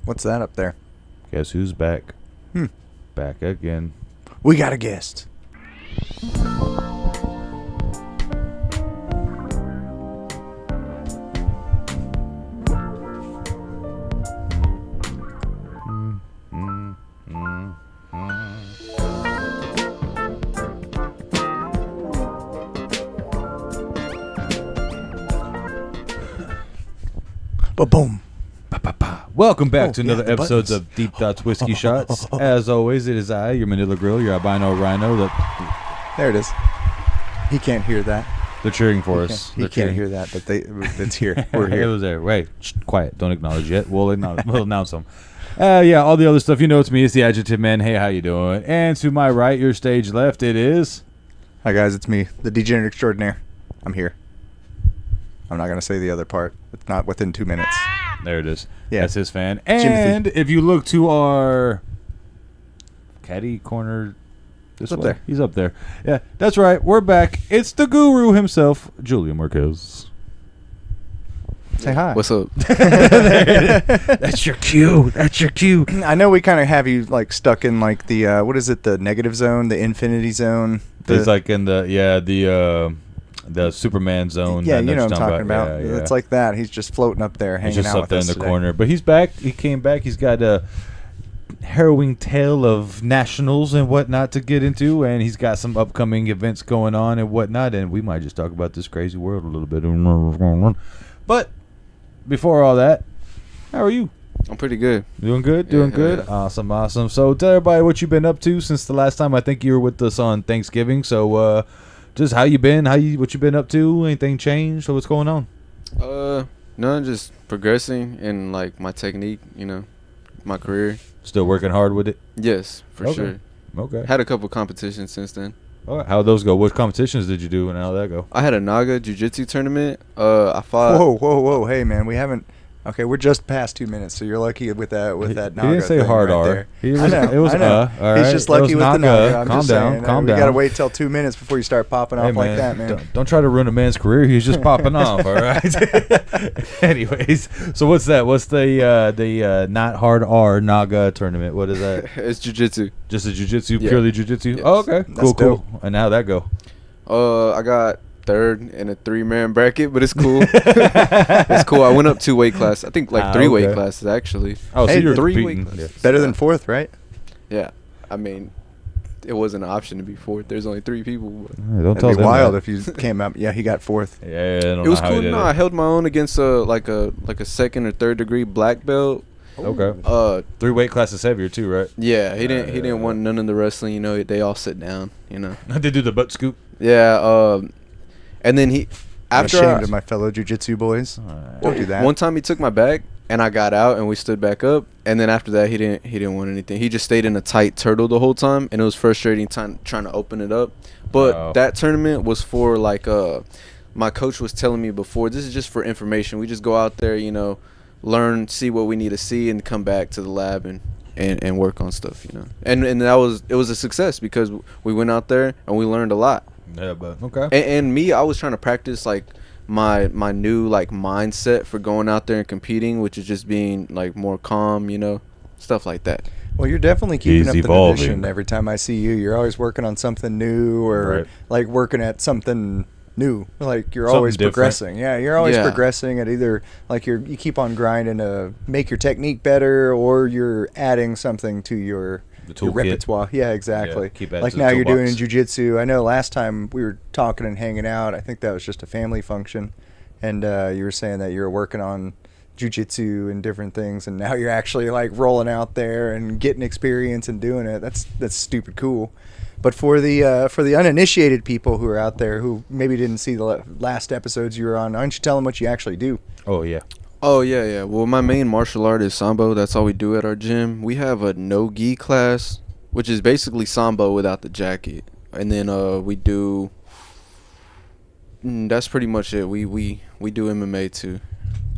What's that up there? Guess who's back? Back again. We got a guest. Ba-boom. Welcome back to another the episode buttons. of Deep Thoughts Whiskey Shots. As always, it is I, your Manila Grill, your albino rhino. There it is. He can't hear that. They're cheering for us. He can't hear that, but it's here. We're It here. was there. Wait, quiet. Don't acknowledge yet. We'll announce them. Yeah, all the other stuff. You know it's me. It's the Adjective Man. Hey, how you doing? And to my right, your stage left, it is... Hi, guys. It's me, the Degenerate Extraordinaire. I'm here. I'm not going to say the other part. It's not within 2 minutes. There it is. Yeah. That's his fan. And if you look to our caddy corner... It's up there. He's up there. Yeah, that's right. We're back. It's the guru himself, Julian Marquez. Say hi. What's up? That's your cue. That's your cue. I know we kind of have you like stuck in like the what is it? The negative zone, the infinity zone. It's like in the Superman zone. Yeah, that you know you're what I'm talking about. Yeah, yeah. It's like that. He's just floating up there, hanging He's just out up with there us in the today. corner. But he's back. He came back. He's got a harrowing tale of nationals and whatnot to get into, and he's got some upcoming events going on and whatnot. And we might just talk about this crazy world a little bit. But before all that, how are you? I'm pretty good. Doing good? Doing good? Awesome, awesome. So tell everybody what you've been up to since the last time. I think you were with us on Thanksgiving. So just how you been? What you been up to? Anything changed? So what's going on? No, just progressing in like my technique, my career. Still working hard with it? Yes, for Okay. sure. Okay. Had a couple competitions since then. All right. How'd those go? What competitions did you do and how'd that go? I had a Naga jiu-jitsu tournament. I fought. Whoa! Hey, man, we haven't. Okay, we're just past 2 minutes, so you're lucky with that. With that, He didn't say thing hard right R. there. He was, I know. It was I know. all right. He's just It lucky was with the Naga. Naga. I'm Calm just down. saying, Calm we down. gotta wait till 2 minutes before you start popping off like that, man. Don't try to ruin a man's career. He's just popping off. All right. Anyways, so what's that? What's the not hard R Naga tournament? What is that? It's jiu-jitsu. Just a jiu-jitsu, Yeah. purely jiu-jitsu. Yes. Oh, okay. That's Cool. dope. And how'd that go? I got third in a 3-man bracket, but it's cool. It's cool. I went up 2 weight classes. I think like 3 weight okay. classes actually. Oh, so Hey, you're 3 competing. weight classes. Better than fourth, right? Yeah. I mean, it wasn't an option to be fourth. There's only 3 people. But Yeah, don't tell That'd be them wild that. if you came up. Yeah, he got fourth. Yeah, I don't it was know how cool. he did No, I held my own against like a second or third degrry black belt. Okay. 3 weight classes heavier too, right? Yeah, he didn't want none of the wrestling. They all sit down. They do the butt scoop. Yeah. And then I'm after ashamed of my fellow jiu-jitsu boys. Don't do that. one time he took my bag and I got out and we stood back up. And then after that he didn't want anything. He just stayed in a tight turtle the whole time, and it was frustrating trying to open it up. But that tournament was for like my coach was telling me before, this is just for information. We just go out there, learn, see what we need to see, and come back to the lab and work on stuff, And it was a success because we went out there and we learned a lot. Yeah, but okay. And me, I was trying to practice like my new like mindset for going out there and competing, which is just being like more calm, stuff like that. Well, you're definitely keeping He's up the evolving. tradition. Every time I see you, you're always working on something new, or Right. like working at something new. Like you're Something always different. progressing. Yeah, you're always Yeah. progressing at either like you keep on grinding to make your technique better, or you're adding something to your toolkit. repertoire. Yeah, exactly. Yeah, keep adding like to the now you're toolbox. doing jiu-jitsu. I know last time we were talking and hanging out, I think that was just a family function, and you were saying that you were working on jiu-jitsu and different things, and now you're actually like rolling out there and getting experience and doing it. That's stupid cool. But for the uninitiated people who are out there who maybe didn't see the last episodes you were on, why don't you tell them what you actually do? Oh yeah. Oh yeah. Well, my main martial art is Sambo. That's all we do at our gym. We have a no-gi class, which is basically Sambo without the jacket. And then we do. That's pretty much it. We do MMA too.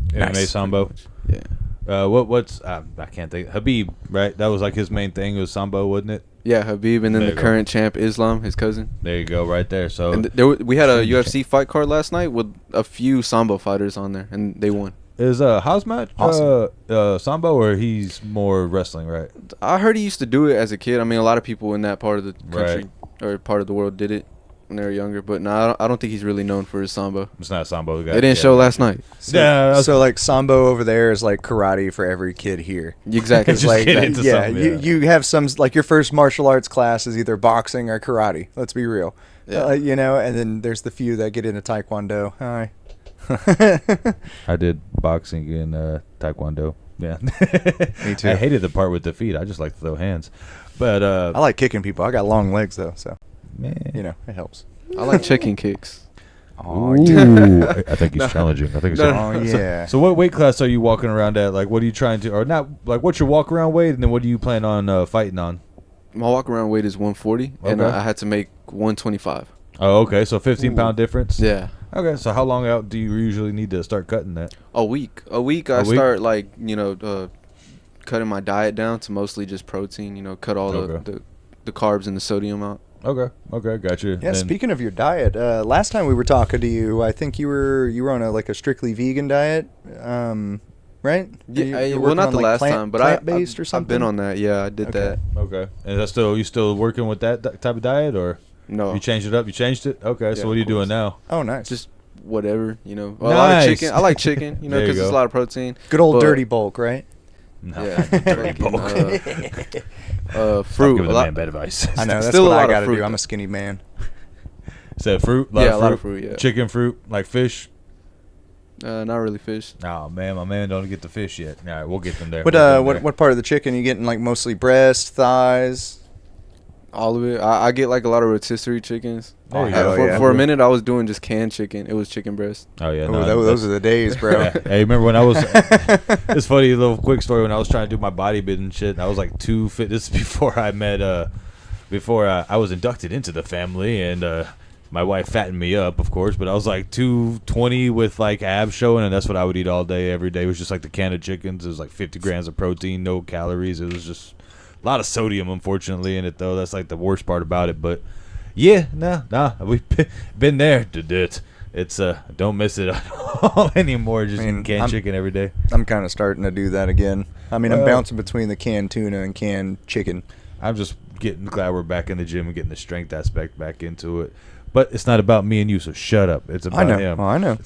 MMA Sambo. Yeah. What's I can't think. Habib, right? That was like his main thing was Sambo, wasn't it? Yeah, Habib, and then There the you go. current champ Islam, his cousin. There you go, right there. So And we had a UFC fight card last night with a few Sambo fighters on there, and they won. Is Hazmat Awesome. Sambo, or he's more wrestling, right? I heard he used to do it as a kid. I mean, a lot of people in that part of the country or part of the world did it when they were younger. But no, I don't think he's really known for his Sambo. It's not Sambo. It didn't show last night. So like Sambo over there is like karate for every kid here. Exactly. Just Like get into yeah, something, you have some like your first martial arts class is either boxing or karate. Let's be real. Yeah. You know, and then there's the few that get into taekwondo. Hi. I did boxing and taekwondo. Yeah. Me too. I hated the part with the feet. I just like to throw hands. But I like kicking people. I got long legs though, so man, you know it helps. I like chicken kicks. Oh Ooh, I think he's challenging. I think he's No, challenging. Oh yeah. So what weight class are you walking around at? Like, what are you trying to, or not? Like, what's your walk around weight, and then what do you plan on fighting on? My walk around weight is 140, and Okay. I had to make 125. Oh, okay. So 15-pound difference. Yeah. Okay. So how long out do you usually need to start cutting that? A week. I week? start like cutting my diet down to mostly just protein. You know, cut all Okay. the carbs and the sodium out. Okay. Okay. Gotcha. Yeah. Speaking of your diet, last time we were talking to you, I think you were on a strictly vegan diet, right? Yeah, You're well, working not on, the like, last plant- time, but plant-based or I've something. been on that. Yeah, I did Okay. that. Okay. And that's still, you still working with that type of diet, or No, you changed it up? You changed it. Okay. Yeah, So what are you of doing course. now? Oh, nice. just whatever, you know. A lot of Nice. chicken. I like chicken, you know, There you because there's a go. lot of protein. good old but- dirty bulk, right? No. Yeah, Dirty fucking, bulk. fruit. Give A the lot, man bad advice. I know that's Still a what lot I of got to fruit, do. I'm though. a skinny man. So fruit. Yeah, a lot of fruit, yeah. Chicken, fruit, like fish. not really fish. Oh man, my man don't get the fish yet. All right, we'll get them there. What We'll get them there. what part of the chicken you getting? Like mostly breast, thighs? All of it. I get like a lot of rotisserie chickens. There you hell go. yeah. For a minute, I was doing just canned chicken. It was chicken breast. Oh yeah, Oh, no, those are the days, bro. Yeah. Hey, remember when I was? It's funny, a little quick story. When I was trying to do my bodybuilding shit, I was like 250. This is before I met. Before I was inducted into the family, and my wife fattened me up, of course. But I was like 220 with like abs showing, and that's what I would eat all day, every day. It was just like the can of chickens. It was like 50 grams of protein, no calories. It was just a lot of sodium, unfortunately, in it though. That's like the worst part about it. But yeah, nah, we've been there. Did it. It's don't miss it at all anymore. Just eating canned chicken every day. I'm kind of starting to do that again. I mean, I'm Well- bouncing between the canned tuna and canned chicken. I'm just glad we're back in the gym and getting the strength aspect back into it. But it's not about me and you, so shut up. It's about I know. him. Oh, I know.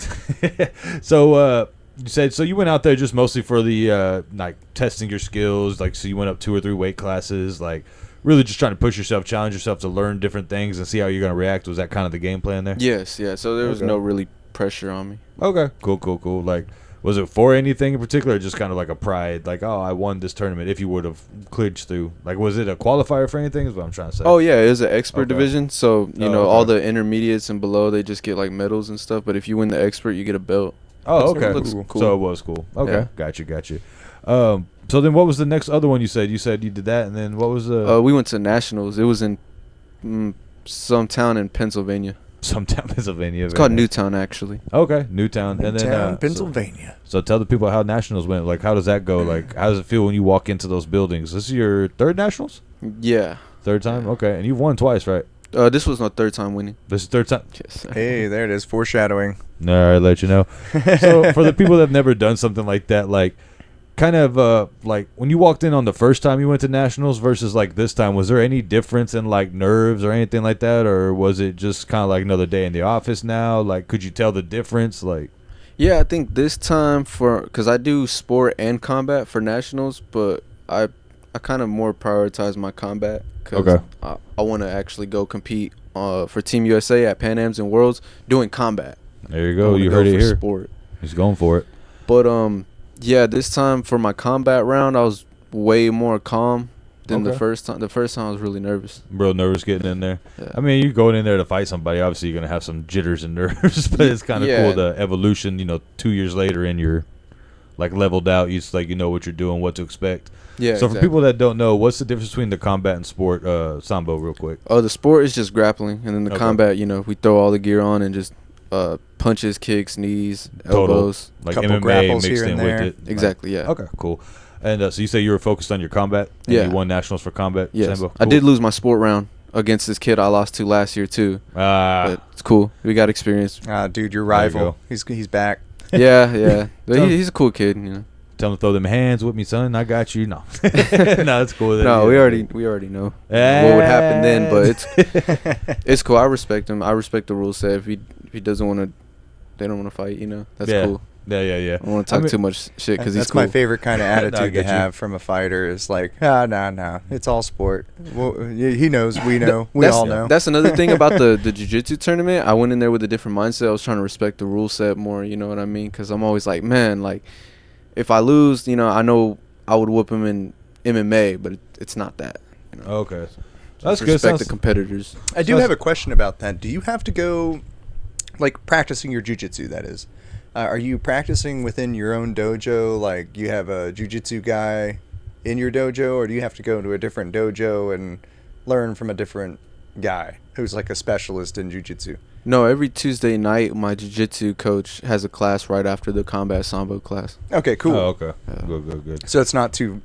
So you said you went out there just mostly for the like testing your skills, like so you went up 2 or 3 weight classes, like really just trying to push yourself, challenge yourself to learn different things and see how you're gonna react. Was that kind of the game plan there? Yes, yeah. So there was Okay. no really pressure on me. Okay. Cool. Like, was it for anything in particular, or just kind of like a pride, like, oh, I won this tournament? If you would have cleared through, like, was it a qualifier for anything? Is what I'm trying to say. Oh yeah, it was an expert Okay. division. So you Oh, know okay. all the intermediates and below, they just get like medals and stuff. But if you win the expert, you get a belt. Oh, So okay. it looks cool. So it was cool. Okay, Yeah. Gotcha. So then, what was the next other one you said? You said you did that, and then what was the We went to nationals. It was in some town in Pennsylvania. sometime Pennsylvania? It's called Newtown, actually. Okay, Newtown, and then Newtown, Pennsylvania. So tell the people how nationals went. Like, how does that go? Like, how does it feel when you walk into those buildings? This is your third nationals, Yeah. third time. Okay, and you've won twice, right? This was my third time winning. This is third time. Yes. Hey, there it is. Foreshadowing. All right, let you know. So for the people that have never done something like that, like kind of like when you walked in on the first time you went to nationals versus like this time, was there any difference in like nerves or anything like that, or was it just kind of like another day in the office now? Like, could you tell the difference? Like, Yeah, I think this time because I do sport and combat for nationals, but I kind of more prioritize my combat because Okay. I want to actually go compete for Team USA at Pan Ams and Worlds doing combat. there you I go. wanna You heard it for here. Sport. He's going for it. But yeah, this time for my combat round, I was way more calm than the Okay. first time. The first time I was really nervous. Real nervous getting in there. Yeah. I mean, you going in there to fight somebody. Obviously, you're gonna have some jitters and nerves, but it's kind of Yeah. cool the evolution. 2 years later, and you're like leveled out. You know what you're doing, what to expect. Yeah. So for people that don't know, what's the difference between the combat and sport? Sambo, real quick. the sport is just grappling, and then the Okay. combat, we throw all the gear on and just punches, kicks, knees, elbows. Like Couple MMA grapples mixed here in and with there. it. Exactly. Yeah. Okay, cool. And so you say you were focused on your combat? And Yeah. you won nationals for combat? Yes. Sambo? I Cool. did lose my sport round against this kid I lost to last year too. Ah, But it's cool. We got experience. Dude, your There you rival. go. He's back. Yeah. He's a cool kid, you know. Tell him to throw them hands with me, son. I got you. No, no, that's cool. No, we already know what would happen then. But it's cool. I respect him. I respect the rule set. If he doesn't want to, they don't want to fight. You know, that's cool. Yeah. I don't want to talk too much shit because he's that's cool. my favorite kind of attitude to you. have from a fighter is like, no, it's all sport. Well, he knows, we know, we all know. That's another thing about the jiu-jitsu tournament. I went in there with a different mindset. I was trying to respect the rule set more. You know what I mean? Because I'm always like, man, like if I lose, you know I would whoop him in MMA, but it's not that. You know? Okay, that's good. Respect the competitors. I do have a question about that. Do you have to go, like practicing your jiu-jitsu? That is. Are you practicing within your own dojo? Like you have a jiu-jitsu guy in your dojo, or do you have to go to a different dojo and learn from a different guy who's like a specialist in jiu-jitsu? No, every Tuesday night, my jiu-jitsu coach has a class right after the combat sambo class. Okay, cool. Oh, okay. Good. So it's not too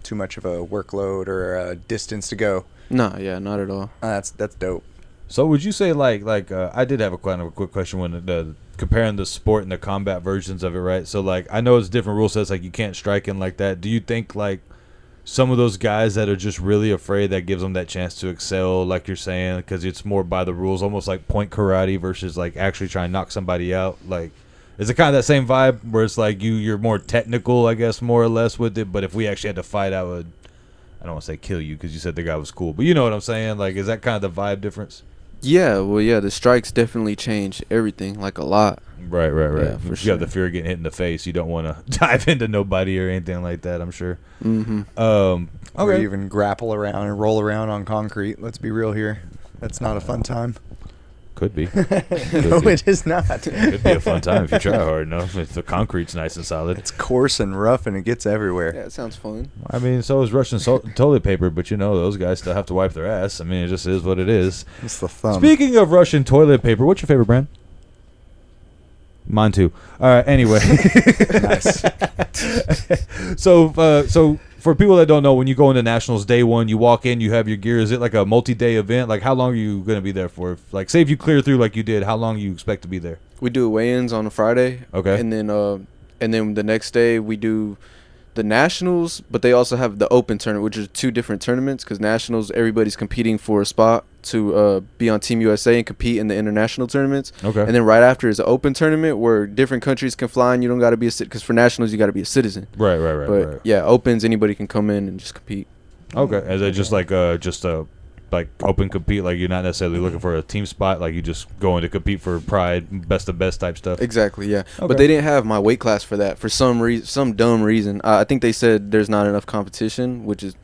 much of a workload or a distance to go. No, yeah, not at all. That's dope. So would you say like I did have a kind of a quick question when comparing the sport and the combat versions of it, right? So like I know it's different rule sets, like you can't strike in like that. Do you think like some of those guys that are just really afraid, that gives them that chance to excel, like you're saying, because it's more by the rules, almost like point karate versus like actually trying to knock somebody out? Like, is it kind of that same vibe where it's like you're more technical, I guess, more or less with it, but if we actually had to fight, I don't want to say kill you because you said the guy was cool, but you know what I'm saying? Like, is that kind of the vibe difference? Yeah, well, yeah, the strikes definitely change everything, like a lot. Right. Yeah, If for you sure. have the fear of getting hit in the face, you don't want to dive into nobody or anything like that, I'm sure. Mm-hmm. Or Okay. even grapple around and roll around on concrete. Let's be real here. That's not a fun time. Could be. No, it is not. Could be a fun time if you try hard enough. If the concrete's nice and solid. It's coarse and rough, and it gets everywhere. Yeah, it sounds fun. I mean, so is Russian toilet paper, but you know those guys still have to wipe their ass. I mean, it just is what it is. It's the thumb. Speaking of Russian toilet paper, what's your favorite brand? Mine too. All right. Anyway. Nice. So for people that don't know, when you go into nationals day one, you walk in, you have your gear. Is it like a multi-day event? Like, how long are you going to be there for? Like, say if you clear through like you did, how long you expect to be there? We do weigh-ins on a Friday. Okay. And then the next day we do the nationals, but they also have the open tournament, which is two different tournaments, because nationals, everybody's competing for a spot to be on Team USA and compete in the international tournaments. Okay. And then right after is an open tournament where different countries can fly, and you don't got to be a citizen, because for nationals you got to be a citizen. Right. But yeah, opens, anybody can come in and just compete. Okay. Is it just like like open compete? Like you're not necessarily looking for a team spot. Like you just going to compete for pride, best of best type stuff. Exactly, yeah. Okay. But they didn't have my weight class for that for some dumb reason. I think they said there's not enough competition, which is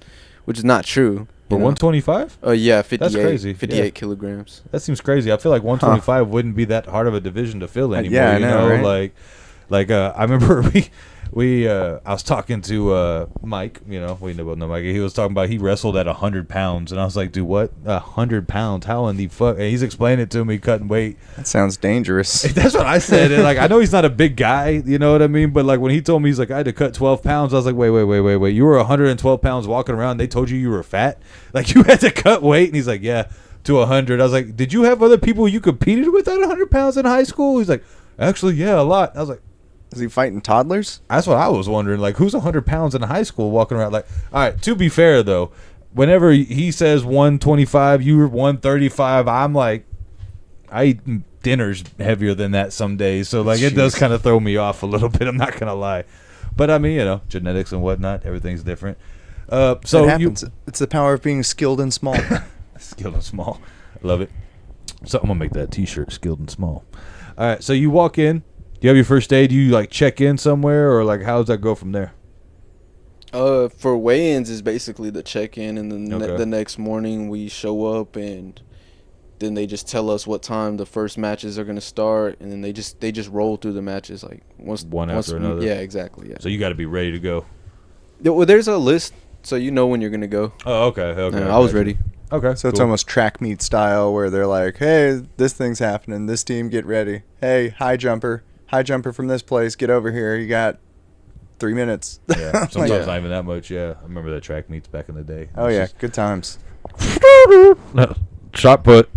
not true. For 125? Yeah, 58. That's crazy. 58 kilograms. That seems crazy. I feel like 125 wouldn't be that hard of a division to fill anymore. Yeah, I you know, know, right? Like I remember I was talking to Mike. You know, we both know Mike. He was talking about he wrestled at 100 pounds, and I was like, dude, what? 100 pounds? How in the fuck? And he's explaining it to me, cutting weight. That sounds dangerous. That's what I said. And like, I know he's not a big guy, you know what I mean? But like when he told me he's like, I had to cut 12 pounds, I was like, wait. You were 112 pounds walking around. They told you were fat? Like you had to cut weight? And he's like, yeah, to 100. I was like, did you have other people you competed with at 100 pounds in high school? He's like, actually, yeah, a lot. I was like, Is he fighting toddlers? that's what I was wondering. Like, who's 100 pounds in high school walking around? Like, all right, to be fair, though, whenever he says 125, you were 135, I'm like, I eat dinners heavier than that some days. So, like, it does kind of throw me off a little bit. I'm not going to lie. But, I mean, you know, genetics and whatnot, everything's different. So it happens. It's the power of being skilled and small. Skilled and small. I love it. So, I'm going to make that a t-shirt, skilled and small. All right, so you walk in. Do you have your first day? Do you like check in somewhere, or like how does that go from there? For weigh-ins is basically the check-in, and then Okay. the next morning we show up, and then they just tell us what time the first matches are gonna start, and then they just roll through the matches like One after another. Yeah, exactly. Yeah. So you got to be ready to go. Well, there's a list, so you know when you're gonna go. Oh, okay. Yeah, I was ready. Okay. So it's cool. almost track meet style where they're like, hey, this thing's happening. This team, get ready. Hey, high jumper from this place, get over here. You got 3 minutes. Yeah, sometimes Yeah. not even that much. Yeah, I remember the track meets back in the day. Oh, yeah. Good times. No, shot put.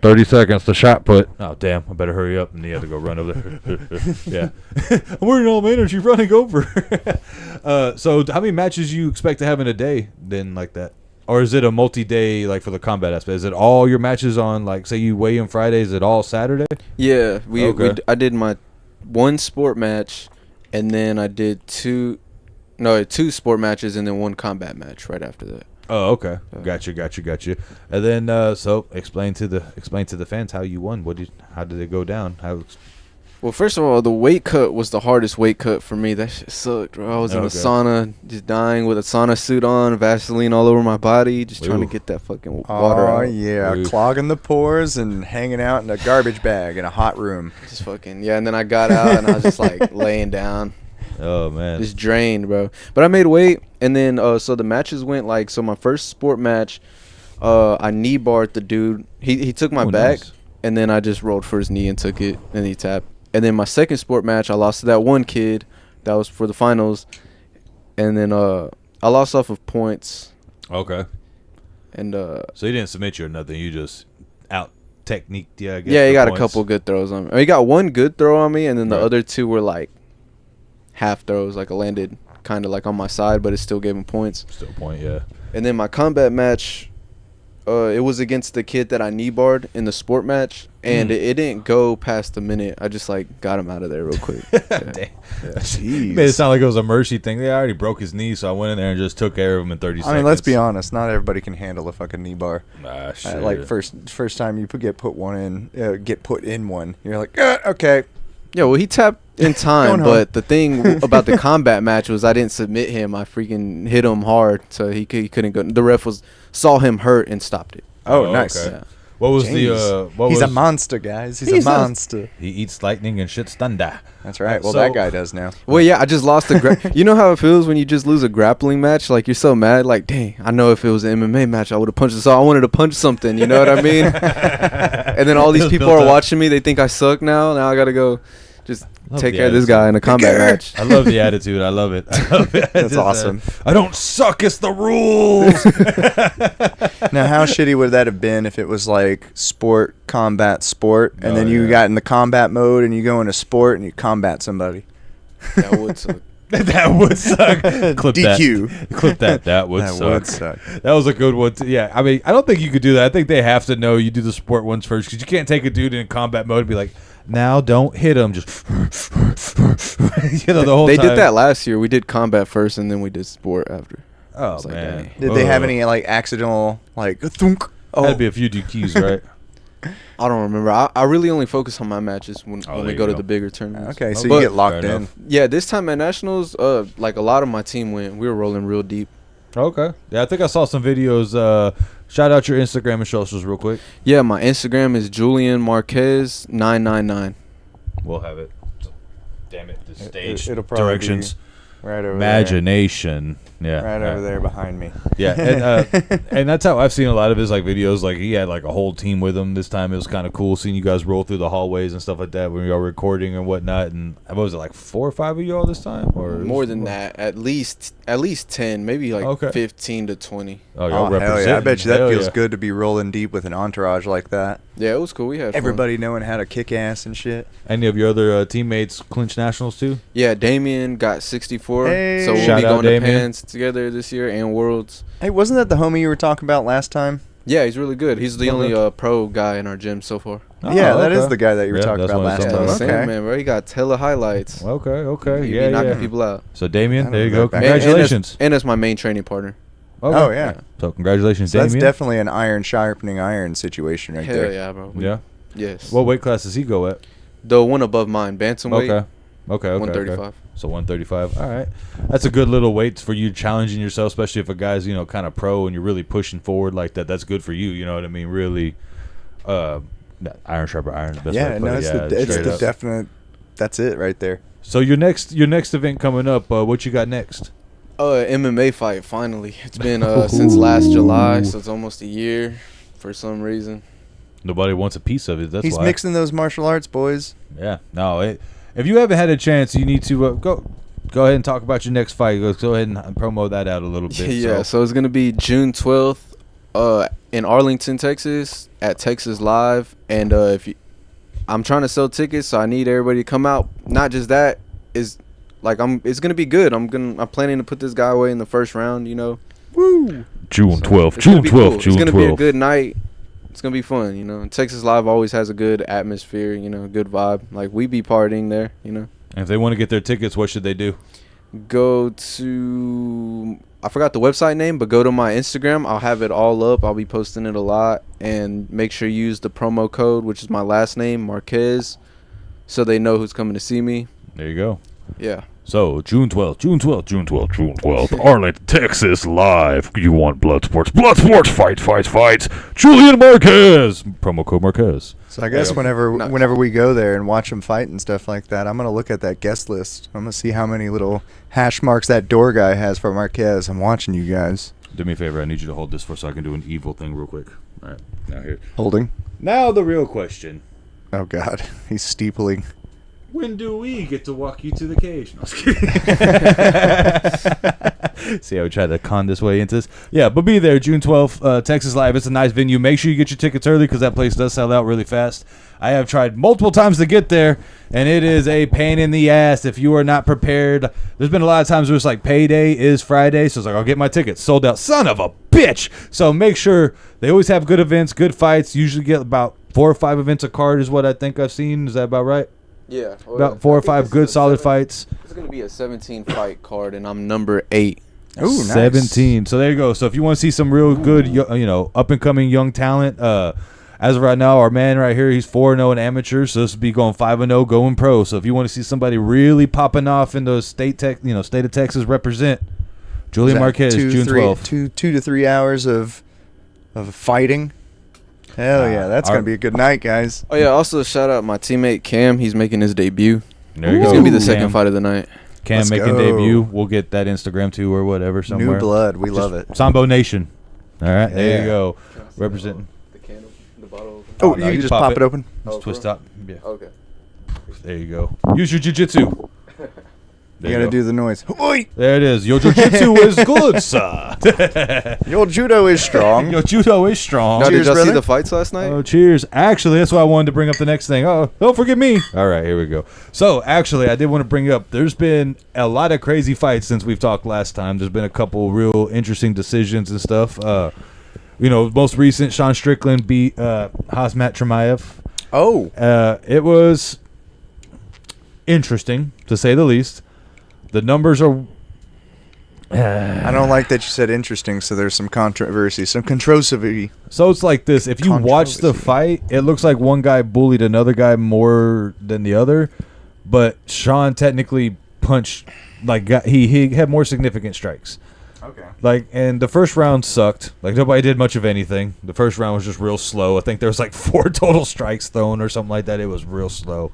30 seconds to shot put. Oh, damn. I better hurry up. And he had to go run over there. Yeah. I'm wearing all my energy running over. So how many matches you expect to have in a day then like that? Or is it a multi-day, like, for the combat aspect? Is it all your matches on, like, say you weigh in Friday, is it all Saturday? Yeah. I did my one sport match, and then I did two sport matches, and then one combat match right after that. Oh, okay. Gotcha. And then, so explain to the fans how you won. How did it go down? Well, first of all, the weight cut was the hardest weight cut for me. That shit sucked, bro. I was in a sauna, just dying with a sauna suit on, Vaseline all over my body, just trying to get that fucking water out. Oh, yeah. Clogging the pores and hanging out in a garbage bag in a hot room. Just fucking, yeah. And then I got out, and I was just, like, laying down. Oh, man. Just drained, bro. But I made weight, and then so the matches went like, so my first sport match, I knee barred the dude. He took my back, nice. And then I just rolled for his knee and took it, and he tapped. And then my second sport match, I lost to that one kid. That was for the finals. And then I lost off of points. Okay. And so he didn't submit you or nothing. You just out techniqued, I guess. Yeah, he got points. A couple good throws on me. He got one good throw on me, and then the other two were like half throws, like I landed kind of like on my side, but it still gave him points. Still point, yeah. And then my combat match, it was against the kid that I knee barred in the sport match, and it didn't go past a minute. I just like got him out of there real quick. Damn. Jeez. Made it sound like it was a mercy thing. Yeah, I already broke his knee, so I went in there and just took care of him in 30 seconds. I mean, let's be honest. Not everybody can handle a fucking knee bar. Nah, shit. Like first time you get put in one, you're like, okay. Yeah, well, he tapped in time, but the thing about the combat match was I didn't submit him. I freaking hit him hard, so he couldn't go. The ref saw him hurt and stopped it. Oh, nice. Okay. Yeah. What was Jeez. He's a monster, guys. He's a monster. He eats lightning and shits thunder. That's right. Well, that guy does now. Well, yeah, I just lost you know how it feels when you just lose a grappling match? Like, you're so mad. Like, dang, I know if it was an MMA match, I would have punched this. I wanted to punch something. You know what I mean? And then all these people are watching me. They think I suck now. Now I got to go just take care of this guy in a combat match. I love the attitude. I love it. That's awesome. I don't suck. It's the rules. Now, how shitty would that have been if it was like sport, combat, sport, and then you got in the combat mode and you go into sport and you combat somebody? That would suck. That would suck. Clip DQ. That. Clip that. That would suck. That was a good one. Yeah, I mean, I don't think you could do that. I think they have to know you do the sport ones first, because you can't take a dude in combat mode and be like, now don't hit him. Just the whole time. They did that last year. We did combat first, and then we did sport after. Oh, man. Like, did they have any like accidental like thunk? Oh, had to be a few DQs, right? I don't remember. I really only focus on my matches when we go to the bigger tournaments. Okay, so you get locked in. Yeah, this time at Nationals, like a lot of my team went. We were rolling real deep. Okay. Yeah, I think I saw some videos. Shout out your Instagram and socials real quick. Yeah, my Instagram is JULIAN MARQUEZ 999. We'll have it. Damn it, the stage it'll probably directions. Right over Imagination. Yeah. Right over there behind me. Yeah, and that's how I've seen a lot of his like videos. Like he had like a whole team with him this time. It was kind of cool seeing you guys roll through the hallways and stuff like that when you were recording and whatnot. And what was it, like 4 or 5 of you all this time, or more than that? At least 10, maybe like 15 to 20. Oh, hell yeah! I bet you that feels good to be rolling deep with an entourage like that. Yeah, it was cool. We had everybody knowing how to kick ass and shit. Any of your other teammates clinch nationals too? Yeah, Damien got 64. Hey. So we'll be going to Pans together this year and Worlds. Hey, wasn't that the homie you were talking about last time? Yeah, he's really good. He's the only pro guy in our gym so far. Oh, yeah, that is the guy that you were talking about last time. Okay, man, bro, he got hella highlights. Okay, He be knocking people out. So Damien, there you go. Congratulations. And that's my main training partner. Okay. Oh yeah. So congratulations, Damien. That's definitely an iron sharpening iron situation right there. Hell yeah, bro. Yeah. Yes. What weight class does he go at? The one above mine, bantamweight. Okay. 135. Okay. So 135. All right. That's a good little weight for you challenging yourself, especially if a guy's, kind of pro and you're really pushing forward like that. That's good for you. You know what I mean? Really, iron sharper iron. The best way to put it. It's the definite. That's it right there. So your next event coming up, what you got next? MMA fight, finally. It's been since last July, so it's almost a year for some reason. Nobody wants a piece of it. That's why. He's mixing those martial arts, boys. Yeah. No, if you haven't had a chance, you need to go ahead and talk about your next fight. Go ahead and promo that out a little bit. Yeah, so it's going to be June 12th In Arlington, Texas, at Texas Live, and I'm trying to sell tickets, so I need everybody to come out. Not just that, is like it's gonna be good. I'm planning to put this guy away in the first round. You know. Woo! June 12th. It's June gonna be 12th. cool. June It's gonna 12th. be a good night. It's gonna be fun. You know. And Texas Live always has a good atmosphere. You know, good vibe. Like we be partying there. You know. And if they want to get their tickets, what should they do? Go to, I forgot the website name, but go to my Instagram. I'll have it all up. I'll be posting it a lot, and make sure you use the promo code, which is my last name, Marquez, so they know who's coming to see me. There you go. Yeah. So June 12th, June 12th, June 12th, June 12th, Arlington, Texas, live. You want blood sports, fights. Julian Marquez, promo code Marquez. So I guess whenever we go there and watch them fight and stuff like that, I'm gonna look at that guest list. I'm gonna see how many little hash marks that door guy has for Marquez. I'm watching you guys. Do me a favor. I need you to hold this so I can do an evil thing real quick. All right, now here. Holding. Now the real question. Oh God, he's steepling. When do we get to walk you to the cage? No, I was kidding. See how we tried to con this way into this? Yeah, but be there June 12th, Texas Live. It's a nice venue. Make sure you get your tickets early because that place does sell out really fast. I have tried multiple times to get there, and it is a pain in the ass if you are not prepared. There's been a lot of times where it's like payday is Friday, so it's like, I'll get my tickets. Sold out. Son of a bitch! So make sure they always have good events, good fights. Usually get about 4 or 5 events a card is what I think I've seen. Is that about right? Yeah. About 4 or 5 good solid fights. It's going to be a 17 fight card, and I'm number 8. Oh, nice. 17. So there you go. So if you want to see some real good, up and coming young talent, as of right now, our man right here, he's 4-0 in amateur, so this will be going 5-0, going pro. So if you want to see somebody really popping off in the state of Texas, represent Julian Marquez, June 12th. 2 to 3 hours of fighting. Hell yeah, that's going to be a good night, guys. Oh, yeah, also shout out my teammate Cam. He's making his debut. There you It's go. going to be the second fight of the night. Cam Let's making go. debut. We'll get that Instagram too or whatever somewhere. New blood. We love it. Sambo Nation. All right, there Yeah. you go. Representing. The candle, the bottle. Oh, no, you can just pop it open? Just twist top. Yeah. Okay. There you go. Use your jiu-jitsu. You got to do the noise. Oi! There it is. Your jiu-jitsu is good, sir. Your judo is strong. Your judo is strong. Now, Cheers, did y'all see brother. the fights last night? Oh, cheers. Actually, that's why I wanted to bring up the next thing. Oh, don't forget me. All right, here we go. So, actually, I did want to bring up, there's been a lot of crazy fights since we've talked last time. There's been a couple real interesting decisions and stuff. Most recent, Sean Strickland beat Hazmat Chimaev. Oh. It was interesting, to say the least. The numbers are... I don't like that you said interesting, so there's some controversy, some controversy. So it's like this. If you watch the fight, it looks like one guy bullied another guy more than the other, but Sean technically punched, he had more significant strikes. Okay. And the first round sucked. Nobody did much of anything. The first round was just real slow. I think there was 4 total strikes thrown or something like that. It was real slow.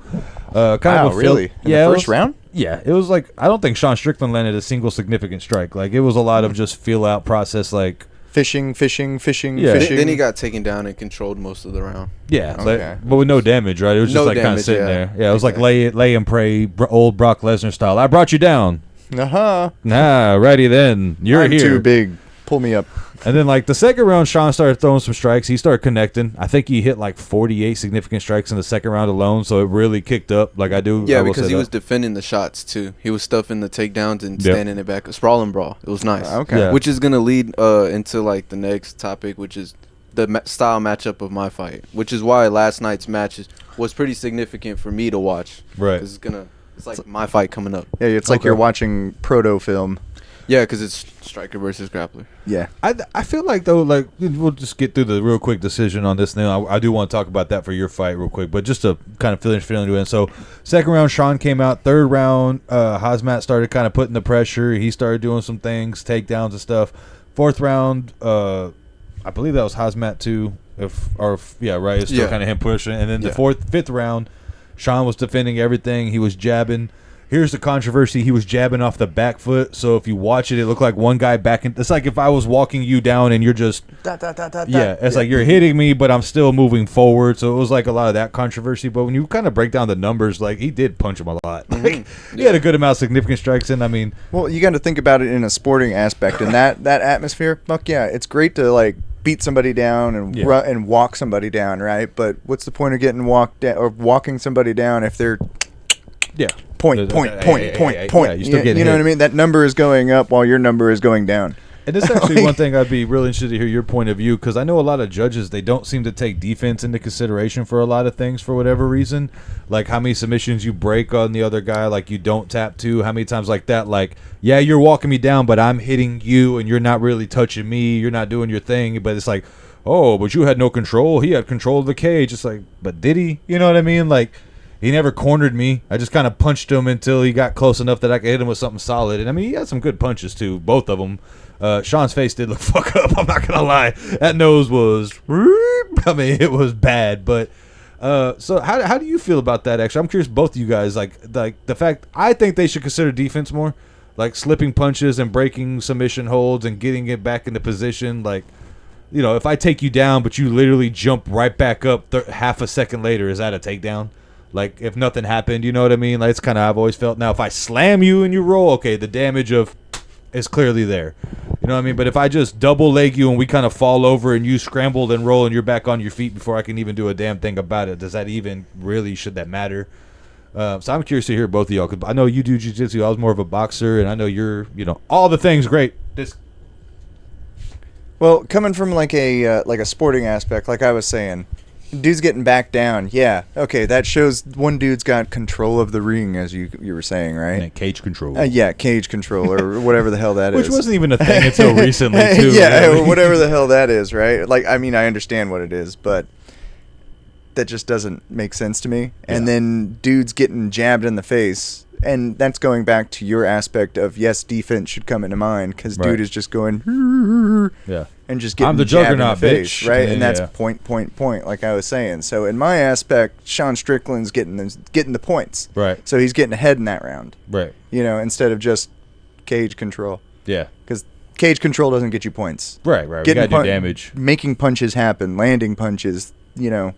Really? In the first round? Yeah, it was I don't think Sean Strickland landed a single significant strike. It was a lot of just feel out process, Fishing. Yeah. Then he got taken down and controlled most of the round. Yeah, Okay. but with no damage, right? It was just No kind of damage, sitting yeah. there. Yeah, it was lay and pray, old Brock Lesnar style. I brought you down. Uh-huh. Nah, righty then. You're I'm here. too big. Pull me up. And then the second round, Sean started throwing some strikes. He started connecting. I think he hit 48 significant strikes in the second round alone. So it really kicked up. Yeah, because he was defending the shots too. He was stuffing the takedowns and standing it back. A sprawl and brawl. It was nice. Okay. Yeah. Which is gonna lead into the next topic, which is the style matchup of my fight. Which is why last night's match was pretty significant for me to watch. Right. 'Cause it's like my fight coming up. Yeah, it's like Okay. you're watching proto film. Yeah, because it's striker versus grappler. Yeah. I feel though, we'll just get through the real quick decision on this now. I do want to talk about that for your fight real quick, but just to kind of fill into it. So, second round, Sean came out. Third round, Hazmat started kind of putting the pressure. He started doing some things, takedowns and stuff. Fourth round, I believe that was Hazmat too. It's still kind of him pushing. And then the fifth round, Sean was defending everything. He was jabbing. here's the controversy. He was jabbing off the back foot. So if you watch it, it looked like one guy back in. It's like if I was walking you down and you're just. Yeah, it's like you're hitting me, but I'm still moving forward. So it was like a lot of that controversy. But when you kind of break down the numbers, like he did punch him a lot. Like, he had a good amount of significant strikes in. I mean. Well, you got to think about it in a sporting aspect. And that atmosphere, fuck yeah, it's great to like beat somebody down and and walk somebody down, right? But what's the point of getting walked down or walking somebody down if they're point. Yeah, you're still getting you know hit. what I mean? That number is going up while your number is going down. And this is actually one thing I'd be real interested to hear your point of view, because I know a lot of judges, they don't seem to take defense into consideration for a lot of things for whatever reason. Like how many submissions you break on the other guy, like you don't tap to, how many times like that, like, yeah, you're walking me down, but I'm hitting you and you're not really touching me, you're not doing your thing. But it's like, oh, but you had no control. He had control of the cage. It's like, but did he? You know what I mean? Like, he never cornered me. I just kind of punched him until he got close enough that I could hit him with something solid. And I mean, he had some good punches too, both of them. Sean's face did look fuck up. I'm not gonna lie. That nose was, I mean, it was bad. But so how do you feel about that? Actually, I'm curious. Both of you guys, like the fact I think they should consider defense more, like slipping punches and breaking submission holds and getting it back into position. Like, you know, if I take you down, but you literally jump right back up half a second later, is that a takedown? Like, if nothing happened, you know what I mean? Like, it's kind of how I've always felt. Now, if I slam you and you roll, okay, the damage is clearly there. You know what I mean? But if I just double leg you and we kind of fall over and you scrambled and roll and you're back on your feet before I can even do a damn thing about it, does that even really, should that matter? So I'm curious to hear both of y'all. Cause I know you do jiu-jitsu. I was more of a boxer, and I know you're, you know, all the things great. Well, coming from like a sporting aspect, like I was saying, dude's getting back down. Yeah, okay, that shows one dude's got control of the ring, as you were saying, right? And cage control. Yeah, cage control or whatever the hell that is. Which wasn't even a thing until recently, too. Yeah, or whatever the hell that is, right? Like, I mean, I understand what it is, but that just doesn't make sense to me. And then dude's getting jabbed in the face. And that's going back to your aspect of, yes, defense should come into mind, because dude is just going, and just getting I'm the jabbed in the juggernaut, face, bitch. right? And that's point, like I was saying. So in my aspect, Sean Strickland's getting the points. Right. So he's getting ahead in that round. Right. You know, instead of just cage control. Yeah. Because cage control doesn't get you points. Right. We got to do damage. Making punches happen, landing punches, you know.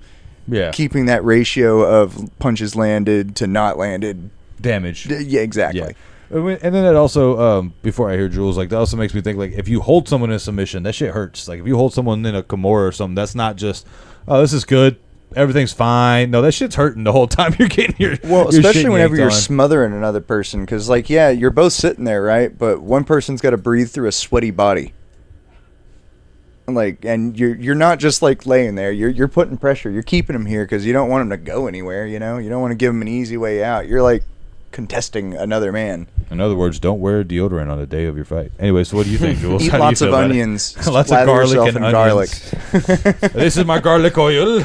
Yeah. Keeping that ratio of punches landed to not landed. Damage. Yeah, exactly. Yeah. And then that also, before I hear Jules, like, that also makes me think, like, if you hold someone in a submission, that shit hurts. Like, if you hold someone in a Kimura or something, that's not just, oh, this is good, everything's fine. No, that shit's hurting the whole time you're getting your especially whenever you're on. smothering another person, because, like, yeah, you're both sitting there, right? But one person's got to breathe through a sweaty body. Like, and you're not just like laying there. You're putting pressure. You're keeping them here because you don't want them to go anywhere. You know, you don't want to give them an easy way out. You're like contesting another man. In other words, don't wear deodorant on the day of your fight. Anyway, so what do you think, Jules? Eat How lots do you of feel about onions. it? Lots of garlic and garlic. This is my garlic oil.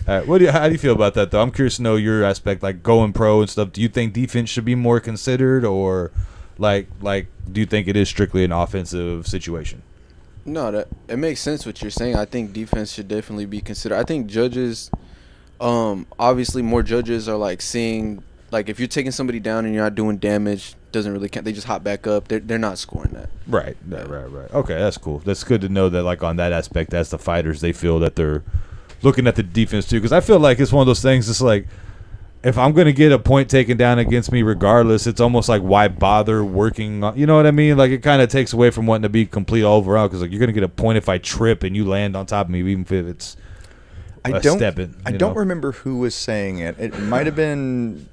All right, how do you feel about that, though? I'm curious to know your aspect, like going pro and stuff. Do you think defense should be more considered, or like do you think it is strictly an offensive situation? No, it makes sense what you're saying. I think defense should definitely be considered. I think judges, obviously more judges are like seeing, like, if you're taking somebody down and you're not doing damage, doesn't really count. They just hop back up. They're not scoring that. Right. Okay, that's cool. That's good to know that, like, on that aspect, as the fighters, they feel that they're looking at the defense too. Because I feel like it's one of those things. It's like, if I'm going to get a point taken down against me regardless, it's almost like, why bother working on, you know what I mean? Like, it kind of takes away from wanting to be complete all around, because, like, you're going to get a point if I trip and you land on top of me, even if it's I don't remember who was saying it. It might have been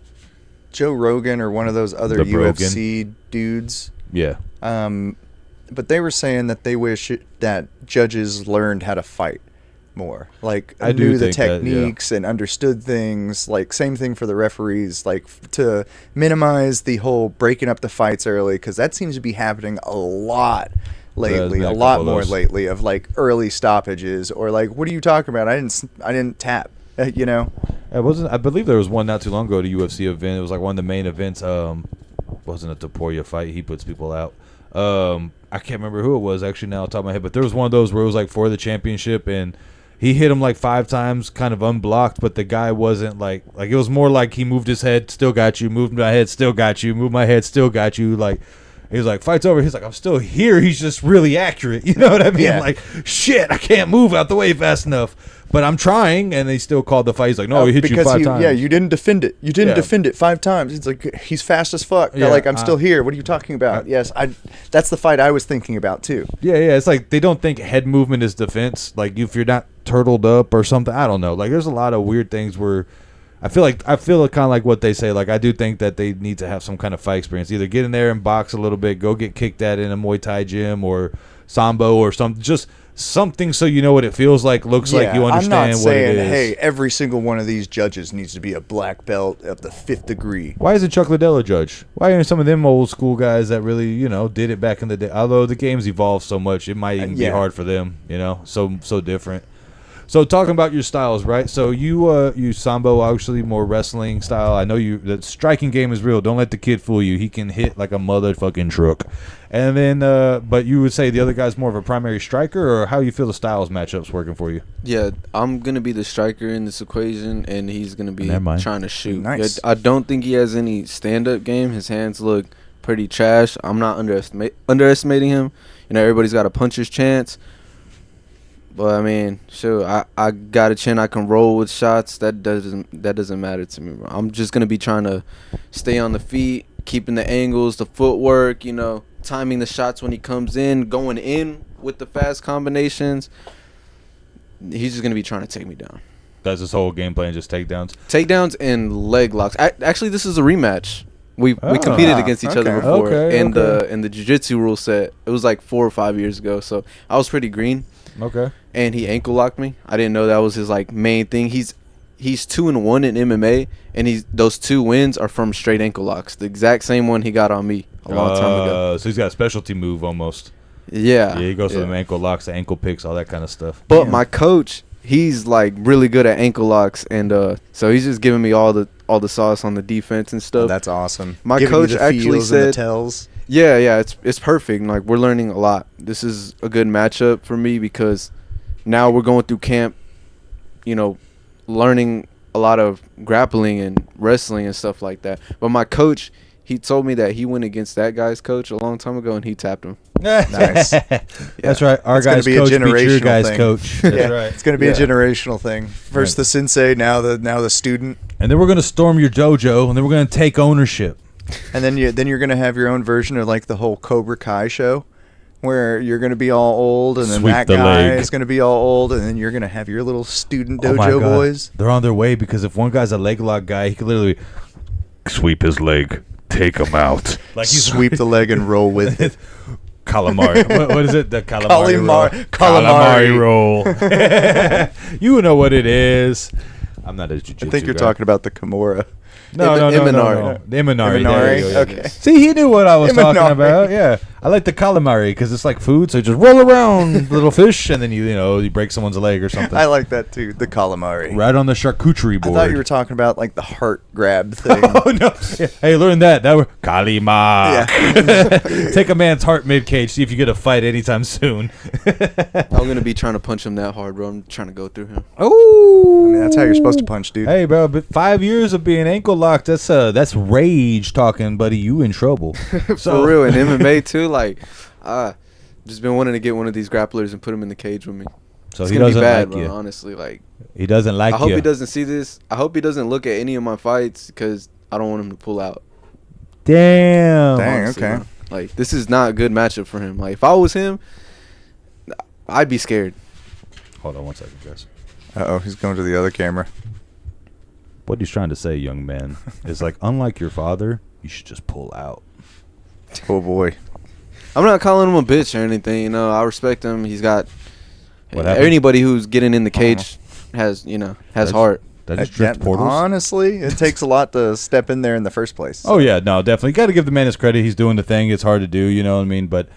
Joe Rogan or one of those other UFC dudes. Yeah. But they were saying that they wish that judges learned how to fight more, like I knew do the think techniques and understood things. Like, same thing for the referees, like to minimize the whole breaking up the fights early, because that seems to be happening a lot lately, a lot more lately, of like early stoppages, or like, what are you talking about? I didn't tap, you know. I believe there was one not too long ago at a UFC event. It was like one of the main events. Wasn't a Topuria fight. He puts people out. I can't remember who it was actually now off the top of my head, but there was one of those where it was like for the championship, and he hit him like 5 times, kind of unblocked, but the guy wasn't like it was more like he moved his head, still got you, moved my head, still got you, moved my head, still got you. Like, he was like, fight's over. He's like, I'm still here. He's just really accurate. You know what I mean? Yeah. Like, shit, I can't move out the way fast enough. But I'm trying, and they still called the fight. He's like, no, he hit you 5 times. Yeah, you didn't defend it. You didn't defend it 5 times. It's like, he's fast as fuck. Yeah, Like, I'm still here. What are you talking about? Yes, that's the fight I was thinking about, too. Yeah. It's like they don't think head movement is defense. Like, if you're not turtled up or something, I don't know. Like, there's a lot of weird things where I feel kind of like what they say. Like, I do think that they need to have some kind of fight experience. Either get in there and box a little bit, go get kicked at in a Muay Thai gym or Sambo or something. Just something so you know what it feels like, looks like you understand I'm not what it saying, is. hey, every single one of these judges needs to be a black belt of the 5th degree. Why is it Chuck Liddell a judge? Why aren't some of them old school guys that really, did it back in the day? Although the game's evolved so much, it might even be hard for them, so different. So talking about your styles, right? So you Sambo, obviously more wrestling style. I know the striking game is real. Don't let the kid fool you. He can hit like a motherfucking truck. And then, but you would say the other guy's more of a primary striker, or how you feel the styles matchups working for you? Yeah, I'm gonna be the striker in this equation, and he's gonna be trying to shoot. Nice. I don't think he has any stand-up game. His hands look pretty trash. I'm not underestimating him. Everybody's got a puncher's chance. But I mean, sure, I got a chin. I can roll with shots. That doesn't matter to me, bro. I'm just gonna be trying to stay on the feet, keeping the angles, the footwork, timing the shots when he comes in, going in with the fast combinations. He's just gonna be trying to take me down. That's his whole game plan, just takedowns and leg locks. Actually, this is a rematch. We competed against each other before in the jiu-jitsu rule set. It was like 4 or 5 years ago, so I was pretty green. Okay. And he ankle locked me. I didn't know that was his like main thing. He's 2-1 in MMA, and those 2 wins are from straight ankle locks. The exact same one he got on me a long time ago. So he's got a specialty move almost. Yeah. Yeah, he goes for the ankle locks, the ankle picks, all that kind of stuff. But my coach, he's like really good at ankle locks, and so he's just giving me all the sauce on the defense and stuff. Oh, that's awesome. My Giving coach you the actually feels and the said, tells. Yeah, it's perfect. Like, we're learning a lot. This is a good matchup for me because now we're going through camp, learning a lot of grappling and wrestling and stuff like that. But my coach, he told me that he went against that guy's coach a long time ago and he tapped him. Nice. That's right. Our guy's coach beat your guy's coach. That's right. It's going to be a generational thing. First the sensei, now the student. And then we're going to storm your dojo, and then we're going to take ownership. And then you're going to have your own version of like the whole Cobra Kai show, where you're going to be all old, and then that guy is going to be all old, and then you're going to have your little student dojo boys. They're on their way, because if one guy's a leg lock guy, he could literally sweep his leg, take him out. Like sweep the leg and roll with it. Calamari. What is it? The calamari roll. You know what it is. I'm not a jiu-jitsu I think you're guy. talking about the Kimura. No. The Imanari. Okay. See, he knew what I was talking about. Yeah. I like the calamari because it's like food, so you just roll around, little fish, and then you break someone's leg or something. I like that too, the calamari. Right on the charcuterie board. I thought you were talking about like the heart grab thing. Oh, no. Hey, learn that. That were Kalima. Yeah. Take a man's heart mid-cage, see if you get a fight anytime soon. I'm going to be trying to punch him that hard, bro. I'm trying to go through him. Oh. I mean, that's how you're supposed to punch, dude. Hey, bro, but 5 years of being ankle locked, that's rage talking, buddy. You in trouble. For real, in MMA too. Like, just been wanting to get one of these grapplers and put him in the cage with me. So it's he gonna doesn't be bad, like bro, you. honestly. Like, he doesn't like you. I hope he doesn't see this. I hope he doesn't look at any of my fights because I don't want him to pull out. Damn. Dang, Honestly, okay. bro. Like, this is not a good matchup for him. Like, if I was him, I'd be scared. Hold on one second, guys. Uh-oh, he's going to the other camera. What he's trying to say, young man, is like, unlike your father, you should just pull out. Oh, boy. I'm not calling him a bitch or anything. I respect him. He's got What happened? anybody who's getting in the cage has heart. That just drift portals? Honestly, it takes a lot to step in there in the first place. Oh, yeah. No, definitely. Got to give the man his credit. He's doing the thing. It's hard to do, you know what I mean? But,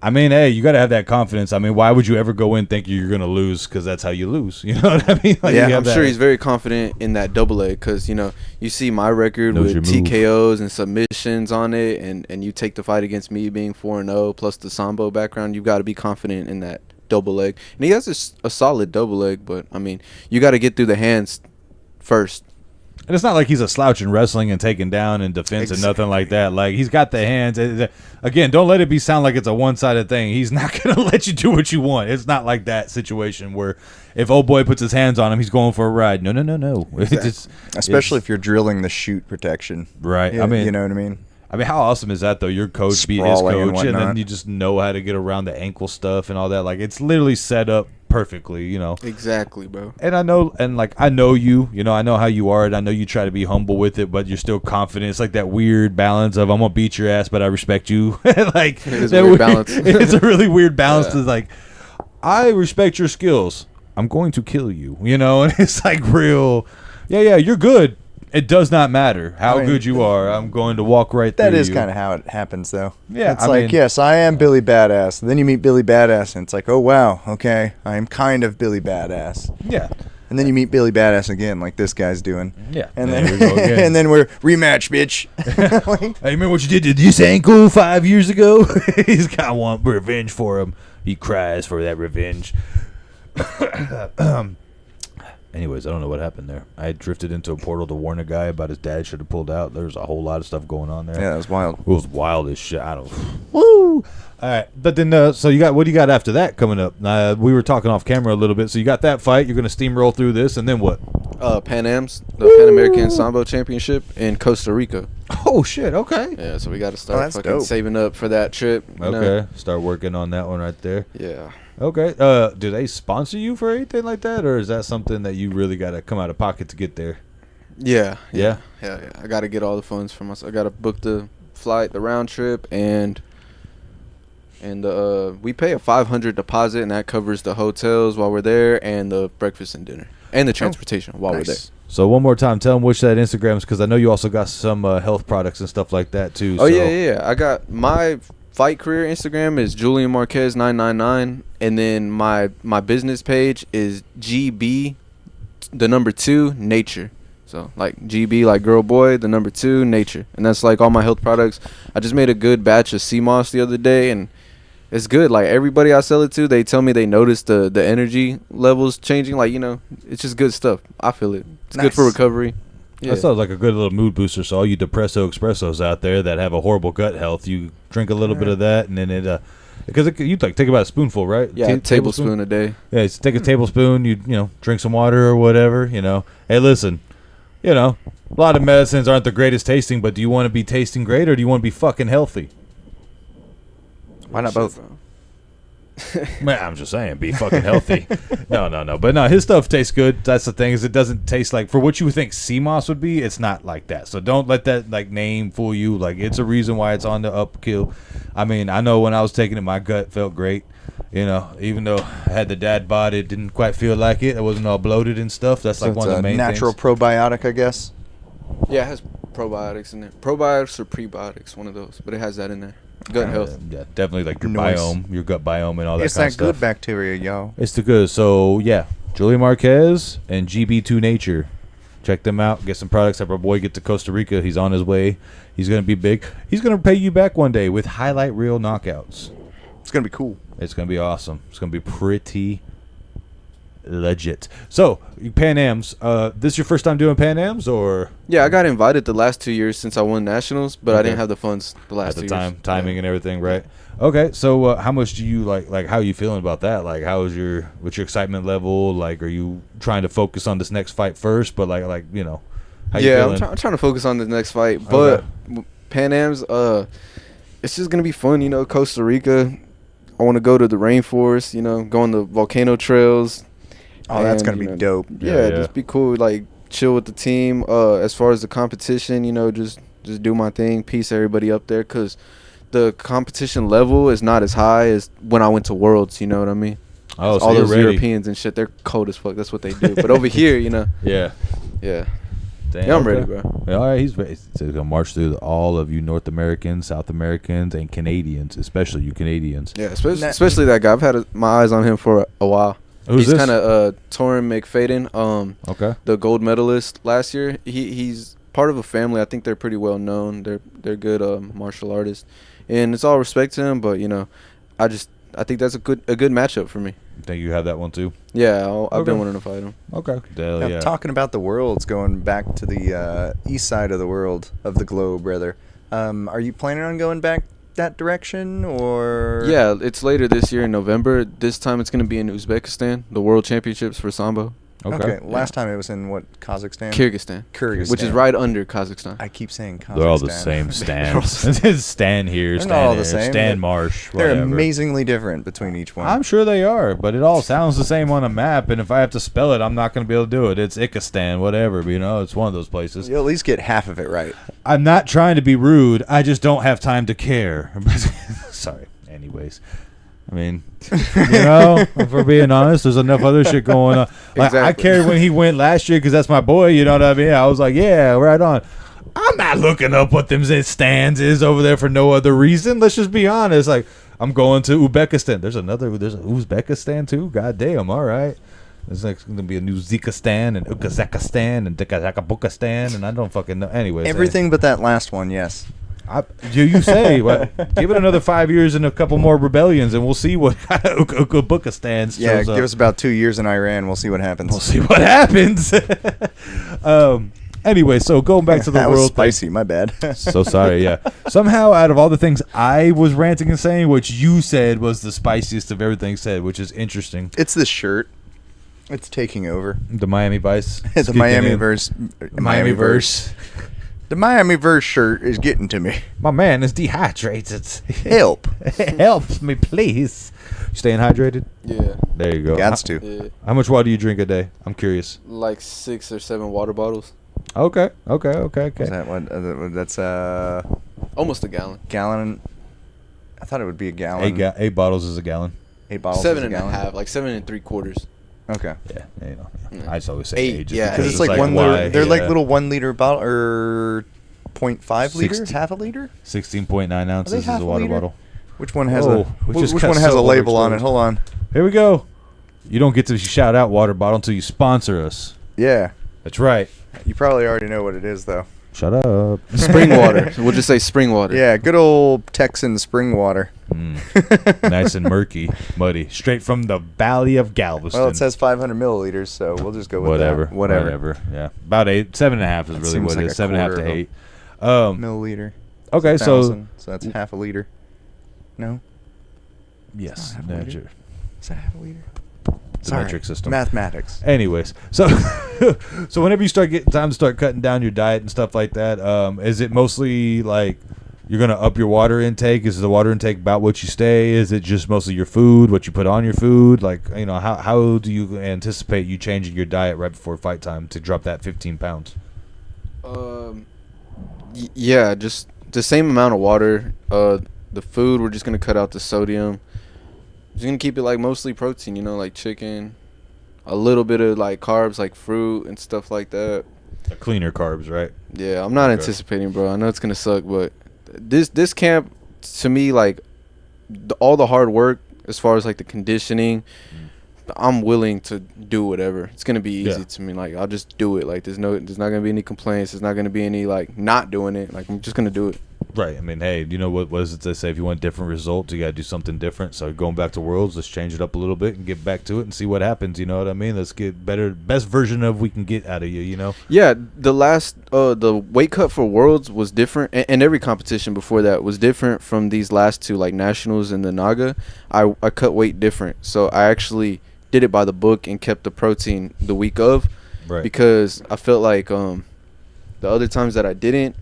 I mean, hey, you got to have that confidence. I mean, why would you ever go in thinking you're going to lose? Because that's how you lose. You know what I mean? Like, Yeah, I'm sure he's very confident in that double leg because, you see my record Knows with your move. TKOs and submissions on it, and you take the fight against me being 4-0 plus the Sambo background, you've got to be confident in double leg, and he has a solid double leg. But I mean, you got to get through the hands first. And it's not like he's a slouch in wrestling and taking down in defense and nothing like that. Like, he's got the hands. Again, don't let it sound like it's a one-sided thing. He's not going to let you do what you want. It's not like that situation where if old boy puts his hands on him, he's going for a ride. No. Exactly. Especially if you're drilling the shoot protection. Right. Yeah, I mean, you know what I mean? how awesome is that, though? Your coach beat his Sprawling and coach, and then whatnot. you just know how to get around the ankle stuff and all that. Like, it's literally set up perfectly, you know. Exactly, bro. And I know you, you know, I know how you are, and I know you try to be humble with it, but you're still confident. It's like that weird balance of I'm gonna beat your ass, but I respect you. Like, it is a weird balance. It's a really weird balance. To like, I respect your skills. I'm going to kill you, you know, and it's like real. Yeah, you're good. It does not matter how good you are. I'm going to walk right through you. That is kind of how it happens, though. Yeah, it's like, yes, I am Billy Badass. And then you meet Billy Badass, and it's like, oh, wow, okay, I am kind of Billy Badass. Yeah. And then you meet Billy Badass again, like this guy's doing. Yeah. And then we go again. And then we're rematch, bitch. Hey, remember what you did to this ankle 5 years ago? He's got one revenge for him. He cries for that revenge. Anyways, I don't know what happened there. I drifted into a portal to warn a guy about his dad should have pulled out. There's a whole lot of stuff going on there. Yeah, that was wild. It was wild as shit. Woo! All right, but then so what do you got after that coming up? We were talking off camera a little bit. So you got that fight. You're gonna steamroll through this, and then what? Pan Am's, the Pan American Sambo Championship in Costa Rica. Oh shit! Okay. Yeah, so we got to start fucking dope. saving up for that trip. You know? Start working on that one right there. Yeah. Okay. Do they sponsor you for anything like that, or is that something that you really got to come out of pocket to get there? Yeah. Yeah. I got to get all the funds for myself. I got to book the flight, the round trip, and we pay a $500 deposit, and that covers the hotels while we're there, and the breakfast and dinner, and the transportation while we're there. So one more time, tell them which that Instagram is, because I know you also got some health products and stuff like that too. Oh, yeah. I got my fight career Instagram is JULIAN MARQUEZ 999, and then my business page is GB, the number 2 nature. So like GB, like girl boy, the number 2 nature, and that's like all my health products. I just made a good batch of sea moss the other day, and it's good. Like everybody I sell it to, they tell me they notice the energy levels changing. Like, you know, it's just good stuff. I feel it. It's good for recovery. Yeah. That sounds like a good little mood booster. So all you depresso expressos out there that have a horrible gut health, you drink a little bit of that, and then because you take about a spoonful, right? Yeah, tablespoon a day. Yeah, so take a tablespoon. You know, drink some water or whatever. You know, hey, listen, you know, a lot of medicines aren't the greatest tasting, but do you want to be tasting great or do you want to be fucking healthy? Why not both? Man, I'm just saying, be fucking healthy. No. But no, his stuff tastes good. That's the thing, is it doesn't taste like, for what you would think sea moss would be, it's not like that. So don't let that like name fool you. Like, it's a reason why it's on the upkill. I mean, I know when I was taking it, my gut felt great. You know, even though I had the dad bod, it didn't quite feel like it. It wasn't all bloated and stuff. That's So like one of the main natural things. probiotic, I guess. Yeah, it has probiotics in there. Probiotics or prebiotics, one of those, but it has that in there. Gut health. Yeah, definitely like your Nice. biome, your gut biome, and all that It's kind that of stuff. good bacteria, y'all. It's the good. So yeah, Julian Marquez and GB2 Nature. Check them out. Get some products. Have our boy get to Costa Rica. He's on his way. He's gonna be big. He's gonna pay you back one day with highlight reel knockouts. It's gonna be cool. It's gonna be awesome. It's gonna be pretty legit. So Pan Am's. This your first time doing Pan Am's, or Yeah, I got invited the last 2 years since I won nationals, but I Okay. didn't have the funds the last at the 2 time, years. timing and everything, right? Okay. So how much do you like? How are you feeling about that? Like, what's your excitement level? Like, are you trying to focus on this next fight first? But like you know, how you Yeah, feeling? I'm trying to focus on the next fight, but Pan Am's, it's just gonna be fun, you know. Costa Rica, I want to go to the rainforest, you know, go on the volcano trails. Oh, that's and, gonna you be know, dope. Yeah, just be cool, like chill with the team. As far as the competition, you know, just do my thing, piece everybody up there, cause the competition level is not as high as when I went to Worlds. You know what I mean? Oh, so all you're those ready. Europeans and shit, they're cold as fuck. That's what they do. But over here, you know, Yeah. yeah. Damn, Yeah, I'm okay. ready, bro. Yeah, all right, he's ready. So he's gonna march through all of you North Americans, South Americans, and Canadians, especially you Canadians. Yeah, especially that guy. I've had my eyes on him for a while. Who's He's this? kind of Torin McFadden, Okay. the gold medalist last year. He's part of a family. I think they're pretty well known. They're good martial artists, and it's all respect to him. But you know, I I think that's a good matchup for me. Think you have that one too? Yeah, I've Okay. been wanting to fight him. Okay. Hell Now, yeah. talking about the worlds, going back to the east side of the world, of the globe, rather. Are you planning on going back that direction, or? Yeah, it's later this year in November. This time it's going to be in Uzbekistan, the World Championships for Sambo. Okay. Last time it was in what, Kazakhstan? Kyrgyzstan. Which is right under Kazakhstan. I keep saying Kazakhstan. They're all the same stands. Stan here, They're Stan not all there, the same. Stan Marsh. They're Whatever. amazingly different between each one. I'm sure they are, but it all sounds the same on a map. And if I have to spell it, I'm not going to be able to do it. It's Ikistan, whatever. You know, it's one of those places. You'll at least get half of it right. I'm not trying to be rude. I just don't have time to care. Sorry. Anyways. I mean, you know, if we're being honest, there's enough other shit going on. Like, Exactly. I cared when he went last year because that's my boy, you know what I mean? I was like, yeah, right on. I'm not looking up what them stands is over there for no other reason. Let's just be honest. Like, I'm going to Uzbekistan. There's an Uzbekistan too? God damn, all right. There's like going to be a new Zekistan and Uzbekistan and Dikazakabukistan, and I don't fucking know. Anyways. Everything but that last one, yes. You say, what? Give it another 5 years and a couple more rebellions, and we'll see what Uzbekistan shows Yeah, up. give us about 2 years in Iran. We'll see what happens. We'll see what happens. Anyway, so going back to the that was world thing. spicy. My bad. So sorry, yeah. Somehow, out of all the things I was ranting and saying, what you said was the spiciest of everything said, which is interesting. It's this shirt. It's taking over. The Miami Vice. The Miami verse. The Miami verse shirt is getting to me. My man is dehydrated. Help. Help me, please. You staying hydrated? Yeah. There you go. Gots to. Yeah. How much water do you drink a day? I'm curious. Like 6 or 7 water bottles. Okay. Is that what? That's Almost a gallon. gallon. I thought it would be a gallon. 8 bottles is a gallon. 8 bottles. 7 is a and a gallon. half. Like 7 3/4. Okay. Yeah, you know. Yeah. I just always say 8, 8 yeah. Because it's It's like like they're yeah. like little 1 liter bottle or 0.5 liters, 16. half a liter. 16.9 ounces is half a a water liter? bottle. Which one has Oh, a we which just one got has so a label on it? overexposed. Hold on. Here we go. You don't get to shout out water bottle until you sponsor us. Yeah. That's right. You probably already know what it is though. Shut up. Spring water. We'll just say spring water. Yeah, good old Texan spring water. Nice and murky, muddy, straight from the Valley of Galveston. Well, it says 500 milliliters, so we'll just go with whatever, that. Whatever. Yeah, about 8, 7.5 is That really seems what like it a is. 7.5 quarter to of 8. Milliliter. Okay, so 1,000, so that's half a liter. No, yes, half a liter. measure. is that half a liter? The metric system. Mathematics. Anyways, so so whenever you start getting time to start cutting down your diet and stuff like that, is it mostly like you're gonna up your water intake? Is the water intake about what you stay? Is it just mostly your food, what you put on your food? Like, you know, how do you anticipate you changing your diet right before fight time to drop that 15 pounds? Yeah, just the same amount of water. The food, we're just gonna cut out the sodium. Just gonna keep it like mostly protein, you know, like chicken, a little bit of like carbs, like fruit and stuff like that. Cleaner carbs, right? Yeah, I'm not Okay. anticipating, bro. I know it's gonna suck, but this camp, to me, like all the hard work as far as like the conditioning, I'm willing to do whatever. It's gonna be easy Yeah. to me. Like I'll just do it. Like there's not gonna be any complaints. There's not gonna be any like not doing it. Like I'm just gonna do it. Right. I mean, hey, you know what is it they say? If you want different results, you got to do something different. So going back to Worlds, let's change it up a little bit and get back to it and see what happens. You know what I mean? Let's get best version of we can get out of you. You know? Yeah, the last the weight cut for Worlds was different, and every competition before that was different from these last two, like Nationals and the Naga. I cut weight different, so I actually did it by the book and kept the protein the week of, Right. because I felt like the other times that I didn't,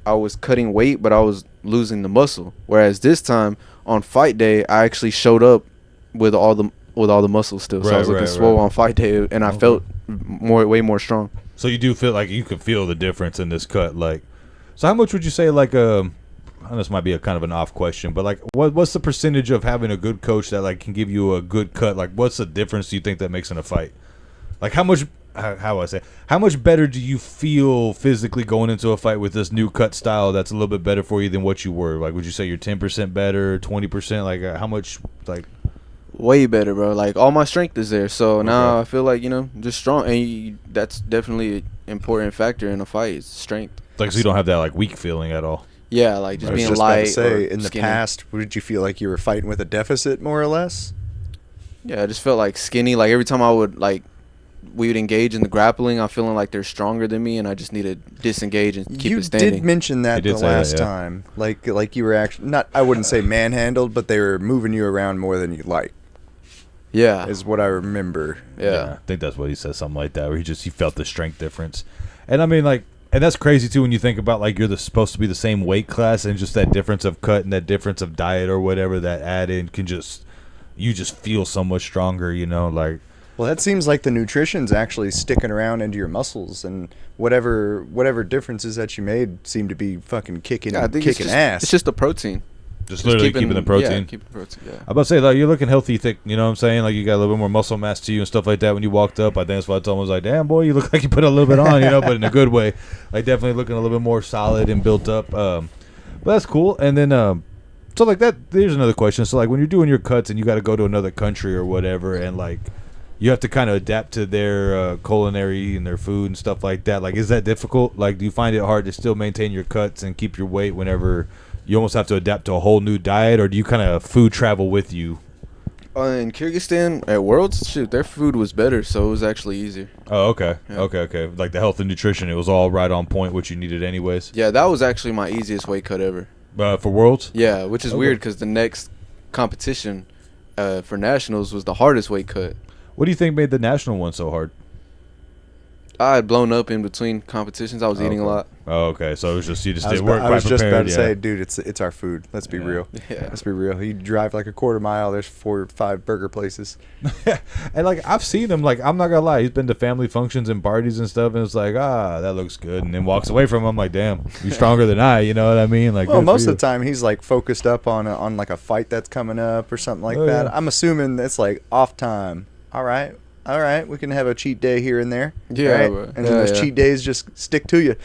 I was cutting weight, but I was losing the muscle. Whereas this time on fight day, I actually showed up with all the muscle still. So I was looking swole on fight day, and I felt way more strong. So you do feel like you can feel the difference in this cut, like. So how much would you say, like, this might be a kind of an off question, but like, what's the percentage of having a good coach that like can give you a good cut? Like, what's the difference do you think that makes in a fight? Like, how much? How I say? How much better do you feel physically going into a fight with this new cut style that's a little bit better for you than what you were? Like, would you say you're 10% better, 20%? Like, how much? Like, way better, bro. Like all my strength is there, so now Okay. I feel like just strong, and that's definitely an important factor in a fight. Is strength. so you don't have that like weak feeling at all. Yeah, like just I was being just about to light. say, or in the skinny. past, did you feel like you were fighting with a deficit, more or less? Yeah, I just felt like skinny. Like every time we would engage in the grappling, I'm feeling like they're stronger than me, and I just need to disengage and keep You it standing. did mention that You did the say that, last yeah. time, like you were actually not. I wouldn't say manhandled, but they were moving you around more than you like. Yeah, Is what I remember. yeah. I think that's what he said, something like that, where he felt the strength difference. And I mean, like, and that's crazy too when you think about like you're supposed to be the same weight class, and just that difference of cut and that difference of diet or whatever that add in can you just feel so much stronger, you know, like. Well, that seems like the nutrition's actually sticking around into your muscles, and whatever differences that you made seem to be fucking kicking Yeah, I think kicking ass. It's just the protein. Just literally keeping the protein. Yeah, keeping protein. Yeah. I'm about to say, like, you're looking healthy, thick. You know what I'm saying? Like, you got a little bit more muscle mass to you and stuff like that when you walked up. I think that's why I told him, I was like, damn, boy, you look like you put a little bit on, you know, but in a good way. Like, definitely looking a little bit more solid and built up. But that's cool. And then, so, like, there's another question. So, like, when you're doing your cuts and you got to go to another country or whatever, and, like, you have to kind of adapt to their culinary and their food and stuff like that. Like, is that difficult? Like, do you find it hard to still maintain your cuts and keep your weight whenever you almost have to adapt to a whole new diet, or do you kind of food travel with you? In Kyrgyzstan at Worlds, shoot, their food was better, so it was actually easier. Oh, okay. Yeah. Okay. Like the health and nutrition, it was all right on point, what you needed anyways. Yeah, that was actually my easiest weight cut ever. For Worlds? Yeah, which is Okay. weird because the next competition for nationals was the hardest weight cut. What do you think made the national one so hard? I had blown up in between competitions. I was eating a Okay. lot. Oh, okay. So it was just, you just I was, did work I was quite just about prepared, to yeah. say, dude, it's our food. Let's be Yeah. real. Yeah. Let's be real. You drive like a quarter mile. There's 4 or 5 burger places. And like I've seen him, like I'm not gonna lie, he's been to family functions and parties and stuff, and it's like, that looks good, and then walks away from him. I'm like, damn, you're stronger than I. You know what I mean? Like, Well, good for most you. of the time he's like focused up on like a fight that's coming up or something like Oh, that. yeah. I'm assuming it's like off time. All right, we can have a cheat day here and there. Yeah, right? bro. And then Yeah, those yeah. cheat days just stick to you.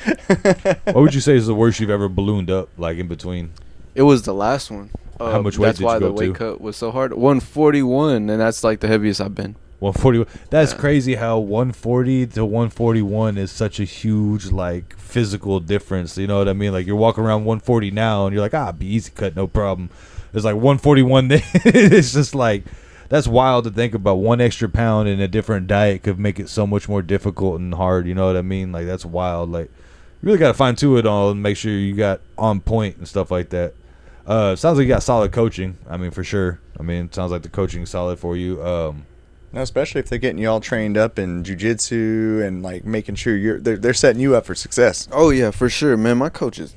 What would you say is the worst you've ever ballooned up, like in between? It was the last one. How much weight That's did you why go the weight to? cut was so hard. 141, and that's like the heaviest I've been. 140. That's Yeah. crazy how 140 to 141 is such a huge like physical difference. You know what I mean? Like you're walking around 140 now and you're like, be easy cut, no problem. It's like 141 then. It's just like, that's wild to think about. 1 extra pound in a different diet could make it so much more difficult and hard. You know what I mean? Like that's wild. Like you really got to fine tune it all and make sure you got on point and stuff like that. Sounds like you got solid coaching. I mean, for sure. I mean, it sounds like the coaching's solid for you. No, especially if they're getting you all trained up in jiu-jitsu and like making sure they're setting you up for success. Oh yeah, for sure, man. My coach is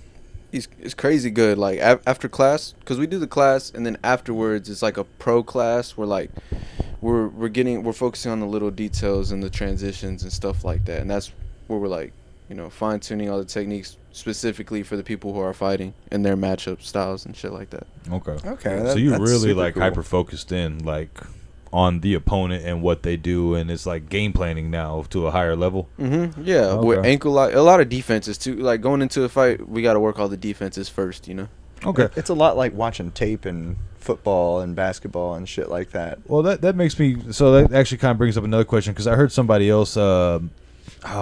crazy good. Like after class, because we do the class, and then afterwards it's like a pro class where like we're focusing on the little details and the transitions and stuff like that, and that's where we're like, fine tuning all the techniques specifically for the people who are fighting and their matchup styles and shit like that. Okay. Okay, So you that's really super like cool. hyper focused in like on the opponent and what they do, and it's like game planning now to a higher level. Mm-hmm. Yeah, with Okay. ankle lock, a lot of defenses too. Like going into a fight, we got to work all the defenses first. Okay. It's a lot like watching tape in football and basketball and shit like that. Well, that makes me, so that actually kind of brings up another question, because I heard somebody else, oh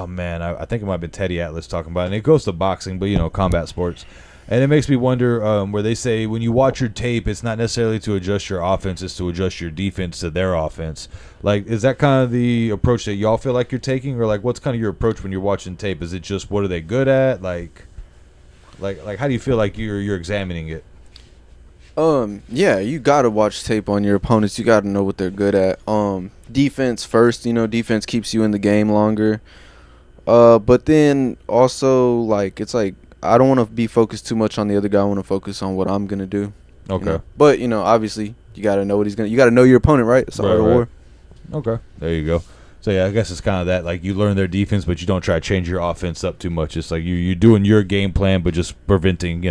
man, I think it might have been Teddy Atlas talking about it, and it goes to boxing, but combat sports. And it makes me wonder where they say when you watch your tape, it's not necessarily to adjust your offense, it's to adjust your defense to their offense. Like, is that kind of the approach that y'all feel like you're taking? Or, like, what's kind of your approach when you're watching tape? Is it just what are they good at? Like how do you feel like you're examining it? Yeah, you gotta watch tape on your opponents. You gotta know what they're good at. Defense first. Defense keeps you in the game longer. But then also like it's like I don't want to be focused too much on the other guy. I want to focus on what I'm gonna do. Okay. But obviously you gotta know what he's gonna. You gotta know your opponent, right? It's the art of war. Okay. There you go. So yeah, I guess it's kind of that, like you learn their defense, but you don't try to change your offense up too much. It's like you're doing your game plan, but just preventing,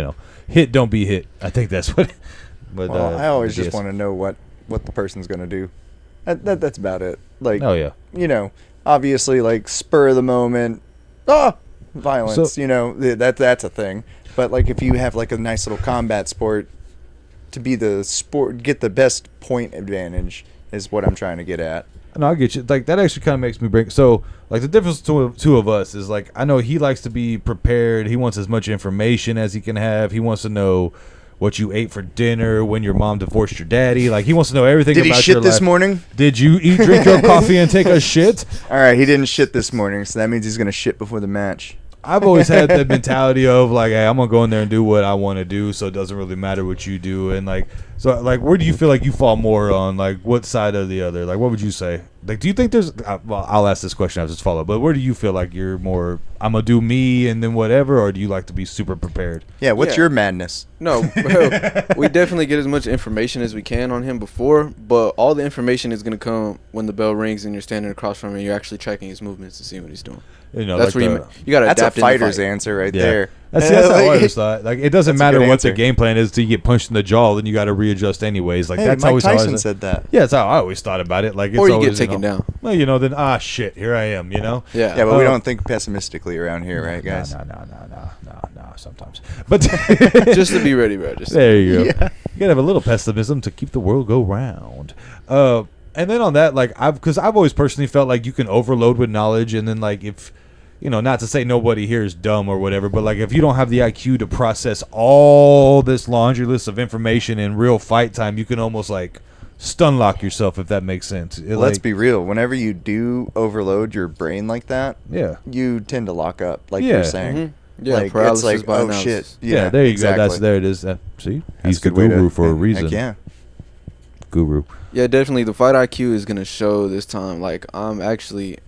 hit, don't be hit. I think that's what. But Well, I always yes. just want to know what the person's gonna do. That's about it. Like, Oh yeah. Obviously, like spur of the moment, violence. So- That's a thing. But like, if you have like a nice little combat sport, to be the sport, get the best point advantage is what I'm trying to get at. No, I get you. Like that actually kind of makes me bring. So like the difference between two of us is like I know he likes to be prepared. He wants as much information as he can have. He wants to know what you ate for dinner, when your mom divorced your daddy. Like he wants to know everything. Did he about shit your this life. morning? Did you drink your coffee and take a shit? All right, he didn't shit this morning, so that means he's gonna shit before the match. I've always had that mentality of like, hey, I'm gonna go in there and do what I want to do, so it doesn't really matter what you do. And like, so like, where do you feel like you fall more on? Like, what side or the other? Like, what would you say? Like, do you think there's? Well, I'll ask this question after this follow. But where do you feel like you're more? I'm gonna do me and then whatever, or do you like to be super prepared? Yeah, what's your madness? No, we definitely get as much information as we can on him before, but all the information is gonna come when the bell rings and you're standing across from him and you're actually tracking his movements to see what he's doing. You know, That's like where you gotta That's a adapt in the fighter's fight. answer right Yeah. there. That's how I always thought. Like, it doesn't That's a matter good what the answer. game plan is till you get punched in the jaw, then you got to readjust anyways. Like Hey, that's Mike always how I Tyson was- said that. Yeah, that's how I always thought about it. Like, it's Or you always, get taken down. Well, then shit, here I am. You know. Yeah. Yeah, but we don't think pessimistically around here, right, guys? No. Sometimes, but Just to be ready, bro. Just there you go. Yeah. You gotta have a little pessimism to keep the world go round. And then on that, like, because I've always personally felt like you can overload with knowledge, and then like if, not to say nobody here is dumb or whatever, but like if you don't have the IQ to process all this laundry list of information in real fight time, you can almost like stun lock yourself, if that makes sense. Let's be real. Whenever you do overload your brain like that, Yeah. you tend to lock up, like Yeah. you're saying. Mhm. Yeah, like, paralysis it's like, by oh analysis. shit. Yeah, there you exactly. go. There it is. See, That's he's a the good way guru to- for a reason. Heck yeah. Guru. Yeah, definitely. The fight IQ is gonna show this time. Like I'm actually,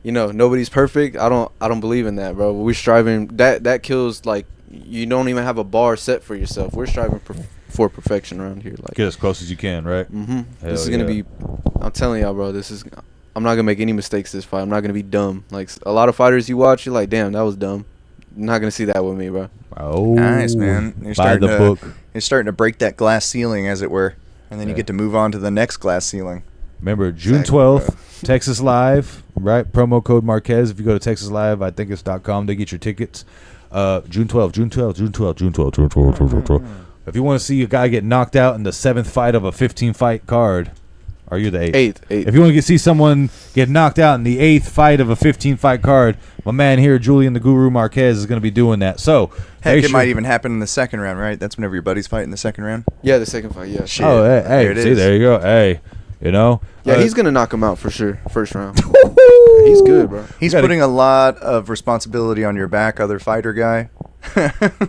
nobody's perfect. I don't believe in that, bro. We're striving. That kills. Like you don't even have a bar set for yourself. We're striving for perfection around here. Like Get as close as you can, right? This is gonna yeah. be. I'm telling y'all, bro. I'm not gonna make any mistakes this fight. I'm not gonna be dumb. Like a lot of fighters you watch, you're like, damn, that was dumb. You're not gonna see that with me, bro. Oh, Nice, man. You're By the book. You're starting to break that glass ceiling, as it were, and then you Yeah. get to move on to the next glass ceiling. Remember, June Exactly, 12th, Texas Live, right? Promo code Marquez. If you go to Texas Live, I think it's .com, they get your tickets. June 12th. If you want to see a guy get knocked out in the 7th fight of a 15-fight card, or you're the 8th? Eighth. If you want to see someone get knocked out in the 8th fight of a 15-fight card, my man here, Julian the Guru Marquez, is going to be doing that. So, Heck, make it sure- might even happen in the second round, right? That's whenever your buddies fight in the second round. Yeah, the second fight. Yeah. Shit. Oh, There hey, it see, is. there you go. Hey, Yeah, he's gonna knock him out for sure. First round. He's good, bro. He's gotta- putting a lot of responsibility on your back, other fighter guy.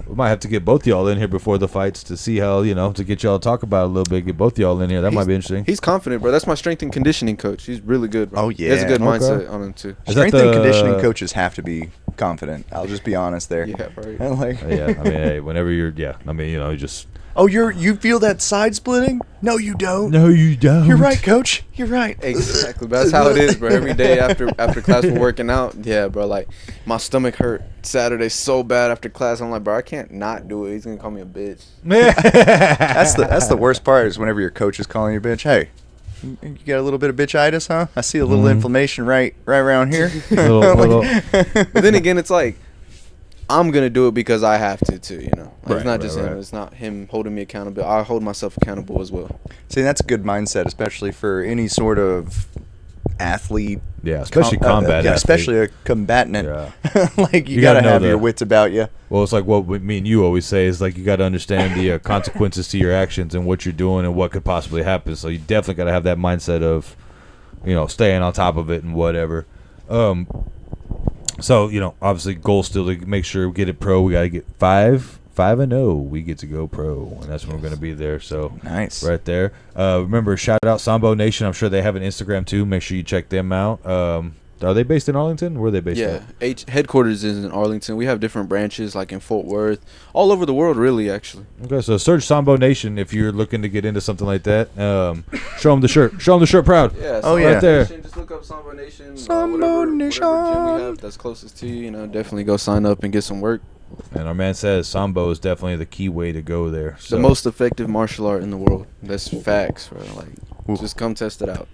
We might have to get both y'all in here before the fights to see how, to get y'all to talk about it a little bit. Get both y'all in here. That might be interesting. He's confident, bro. That's my strength and conditioning coach. He's really good, bro. Oh, He has a yeah. good Okay. mindset on him too. Is that Strength and the- conditioning coaches have to be confident. I'll just be honest there. Yeah, bro. Like, Yeah, I mean, hey, whenever you're, you just. oh, you feel that side splitting? No, you don't. No, you don't. You're right, coach. You're right. Exactly. But that's how it is, bro. Every day after class we're working out. Yeah, bro. Like my stomach hurt Saturday so bad after class. I'm like, bro, I can't not do it. He's gonna call me a bitch. That's the worst part is whenever your coach is calling you a bitch. Hey, you got a little bit of bitchitis, huh? I see a little inflammation right around here. Little- But then again, it's like I'm gonna do it because I have to too. Like, Right, it's not right, just right. him. It's not him holding me accountable. I hold myself accountable as well. See, that's a good mindset, especially for any sort of athlete. Yeah, especially yeah, combat. athlete. especially a combatant. Yeah. Like you, You gotta gotta know have your the- wits about you. Well, it's like what me and you always say is like you got to understand the consequences to your actions and what you're doing and what could possibly happen. So you definitely got to have that mindset of, staying on top of it and whatever. So obviously goal still to make sure we get it pro. We got to get 5-0. We get to go pro, and that's when we're going to be there. So Nice. right there. Remember, shout out Sambo Nation. I'm sure they have an Instagram too. Make sure you check them out. Are they based in Arlington? Where are they based? Yeah, at? headquarters is in Arlington. We have different branches like in Fort Worth, all over the world, really. Actually, Okay, so search Sambo Nation if you're looking to get into something like that. Show them the shirt. Show them the shirt proud. yeah. Oh, Sambo yeah. Right there. Nation, just look up Sambo Nation. Sambo whatever Nation. gym we have that's closest to you. Definitely go sign up and get some work. And our man says Sambo is definitely the key way to go there. So. The most effective martial art in the world. That's facts, bro. Like, just come test it out.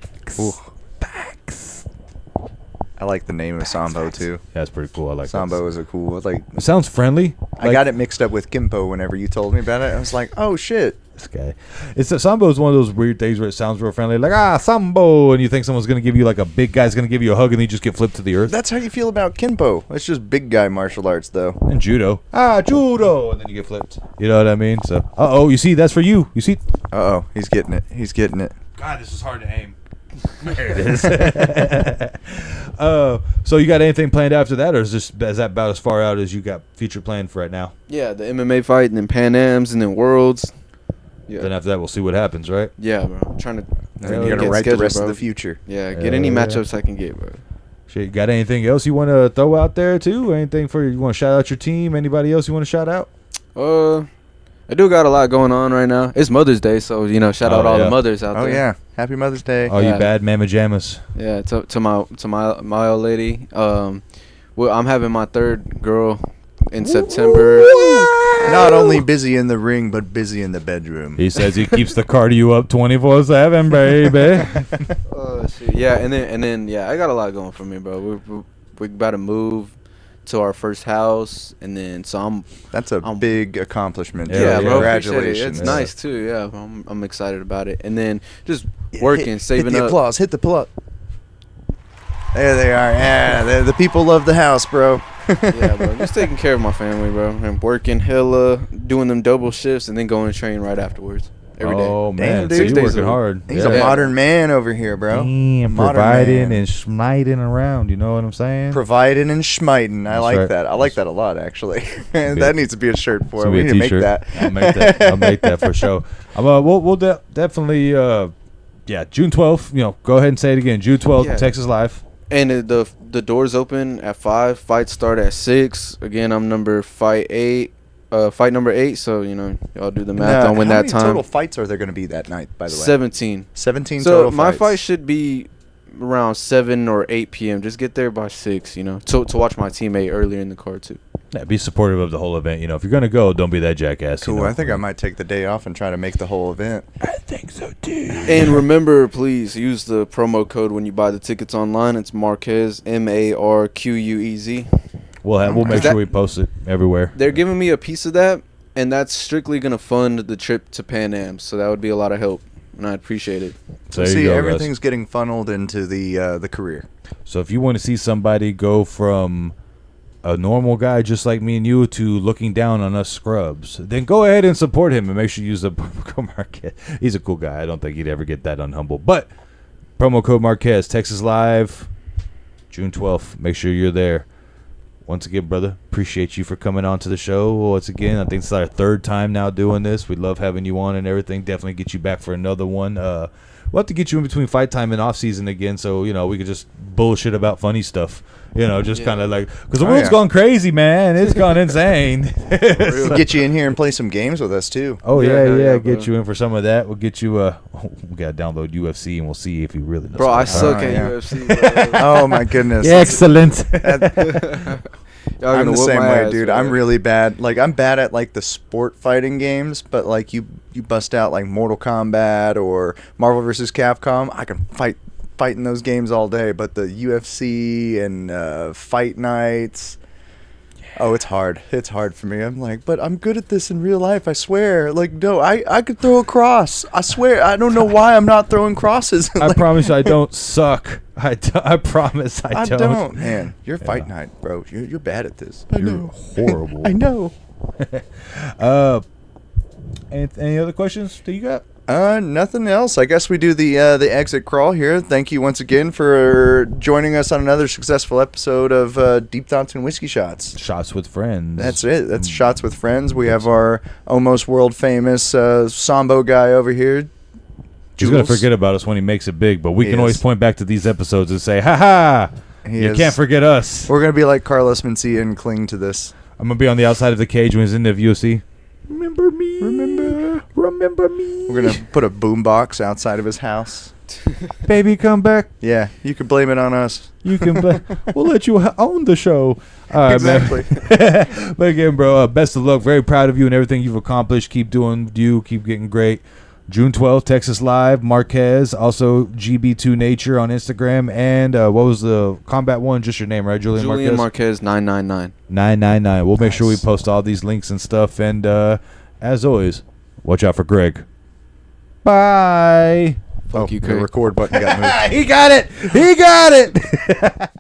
I like the name of Sambo too. That's pretty cool. I like Sambo that. is a cool. Like It sounds friendly. I got it mixed up with Kimpo whenever you told me about it. I was like, oh shit, This guy. Sambo is one of those weird things where it sounds real friendly, like Sambo, and you think someone's gonna give you like a big guy's gonna give you a hug, and you just get flipped to the earth. That's how you feel about Kenpo. It's just big guy martial arts, though. And judo, judo, and then you get flipped. You know what I mean? So, you see, that's for you. You see? He's getting it. He's getting it. God, this is hard to aim. There it is. So you got anything planned after that, or is that about as far out as you got future planned for right now? Yeah, the MMA fight, and then Pan Ams, and then Worlds. Yeah. Then after that, we'll see what happens, right? Yeah, bro. I'm trying to. You're gonna write the rest of the future. Yeah, get any matchups I can get, bro. Shit, got anything else you want to throw out there too? Anything you want to shout out your team? Anybody else you want to shout out? I do got a lot going on right now. It's Mother's Day, so shout out all the mothers out there. Oh yeah, Happy Mother's Day. Oh, you bad mamma jammas. Yeah, to my old lady. I'm having my third girl in September. Not only busy in the ring, but busy in the bedroom. He says he keeps the cardio up 24/7, baby. Oh shit. Yeah, and then I got a lot going for me, bro. We're about to move to our first house, and then that's a big accomplishment. Yeah, bro. Congratulations. It's nice too. Yeah, I'm excited about it. And then just working, saving hit the up. Applause. Hit the applause. There they are. Yeah, the people love the house, bro. Yeah, bro. Just taking care of my family, bro. And working hella, doing them double shifts, and then going to train right afterwards. Every day. Oh, man. Damn, dude. So you're working hard. He's a modern man over here, bro. Damn, providing and schmiting around. You know what I'm saying? Providing and schmiting. I like right. that. I like that a lot, actually. That needs to be a shirt for him. We need to make that. I'll make that for sure. We'll definitely, June 12th. Go ahead and say it again. June 12th, Texas Live. And the doors open at 5. Fights start at 6. Again, I'm fight number 8. So y'all do the math on when that time. How many total fights are there going to be that night? By the way, 17. 17 so total. My fights. fight should be around 7 or 8 p.m. Just get there by 6. To watch my teammate earlier in the card too. Yeah, be supportive of the whole event. If you're gonna go, don't be that jackass. Cool. I think I might take the day off and try to make the whole event. I think so too. And remember, please use the promo code when you buy the tickets online. It's Marquez, MARQUEZ. We'll make sure we post it everywhere. They're giving me a piece of that, and that's strictly gonna fund the trip to Pan Am. So that would be a lot of help, and I'd appreciate it. So see, everything's getting funneled into the career. So if you want to see somebody go from a normal guy just like me and you to looking down on us scrubs, then go ahead and support him and make sure you use the promo code Marquez. He's a cool guy. I don't think he'd ever get that unhumble. But promo code Marquez, Texas Live, June 12th. Make sure you're there. Once again, brother, appreciate you for coming on to the show. Once again, I think it's our 3rd time now doing this. We love having you on and everything. Definitely get you back for another one. We'll have to get you in between fight time and off season again, so we could just bullshit about funny stuff. Just kind of like, because the world's gone crazy, man. It's gone insane. We'll get you in here and play some games with us too. Oh yeah, get you in for some of that. We'll get you. We gotta download UFC and we'll see if you really know. Bro, I suck at UFC. Bro. Oh my goodness. Excellent. I'm the same way, dude. Bro. I'm really bad. Like, I'm bad at like the sport fighting games, but like you bust out like Mortal Kombat or Marvel vs. Capcom, I can fight in those games all day. But the UFC and fight nights, it's hard. It's hard for me. I'm like, but I'm good at this in real life. I swear. Like, no, I could throw a cross. I swear. I don't know why I'm not throwing crosses. I promise I don't suck. I promise I don't. I don't, man. You're fight night, bro. You're bad at this. I know. Horrible. I know. Any other questions that you got? Nothing else. I guess we do the exit crawl here. Thank you once again for joining us on another successful episode of Deep Thoughts and Whiskey Shots. Shots with friends. That's it. That's Shots with Friends. We have our almost world famous Sambo guy over here. He's going to forget about us when he makes it big, but we can always point back to these episodes and say, ha, you can't forget us. We're going to be like Carlos Mencia and cling to this. I'm going to be on the outside of the cage when he's in the UFC. Remember me. Remember me. We're going to put a boombox outside of his house. Baby, come back. Yeah, you can blame it on us. You can we'll let you own the show. All right, exactly. Man. But again, bro, best of luck. Very proud of you and everything you've accomplished. Keep doing you. Keep getting great. June 12th, Texas Live, Marquez, also GB2 Nature on Instagram, and what was the Combat One? Just your name, right, Julian Marquez? Julian Marquez 999. 999. We'll make sure we post all these links and stuff, and as always, Watch out for Greg. Bye. Fuck you, the Craig. record button got moved. He got it.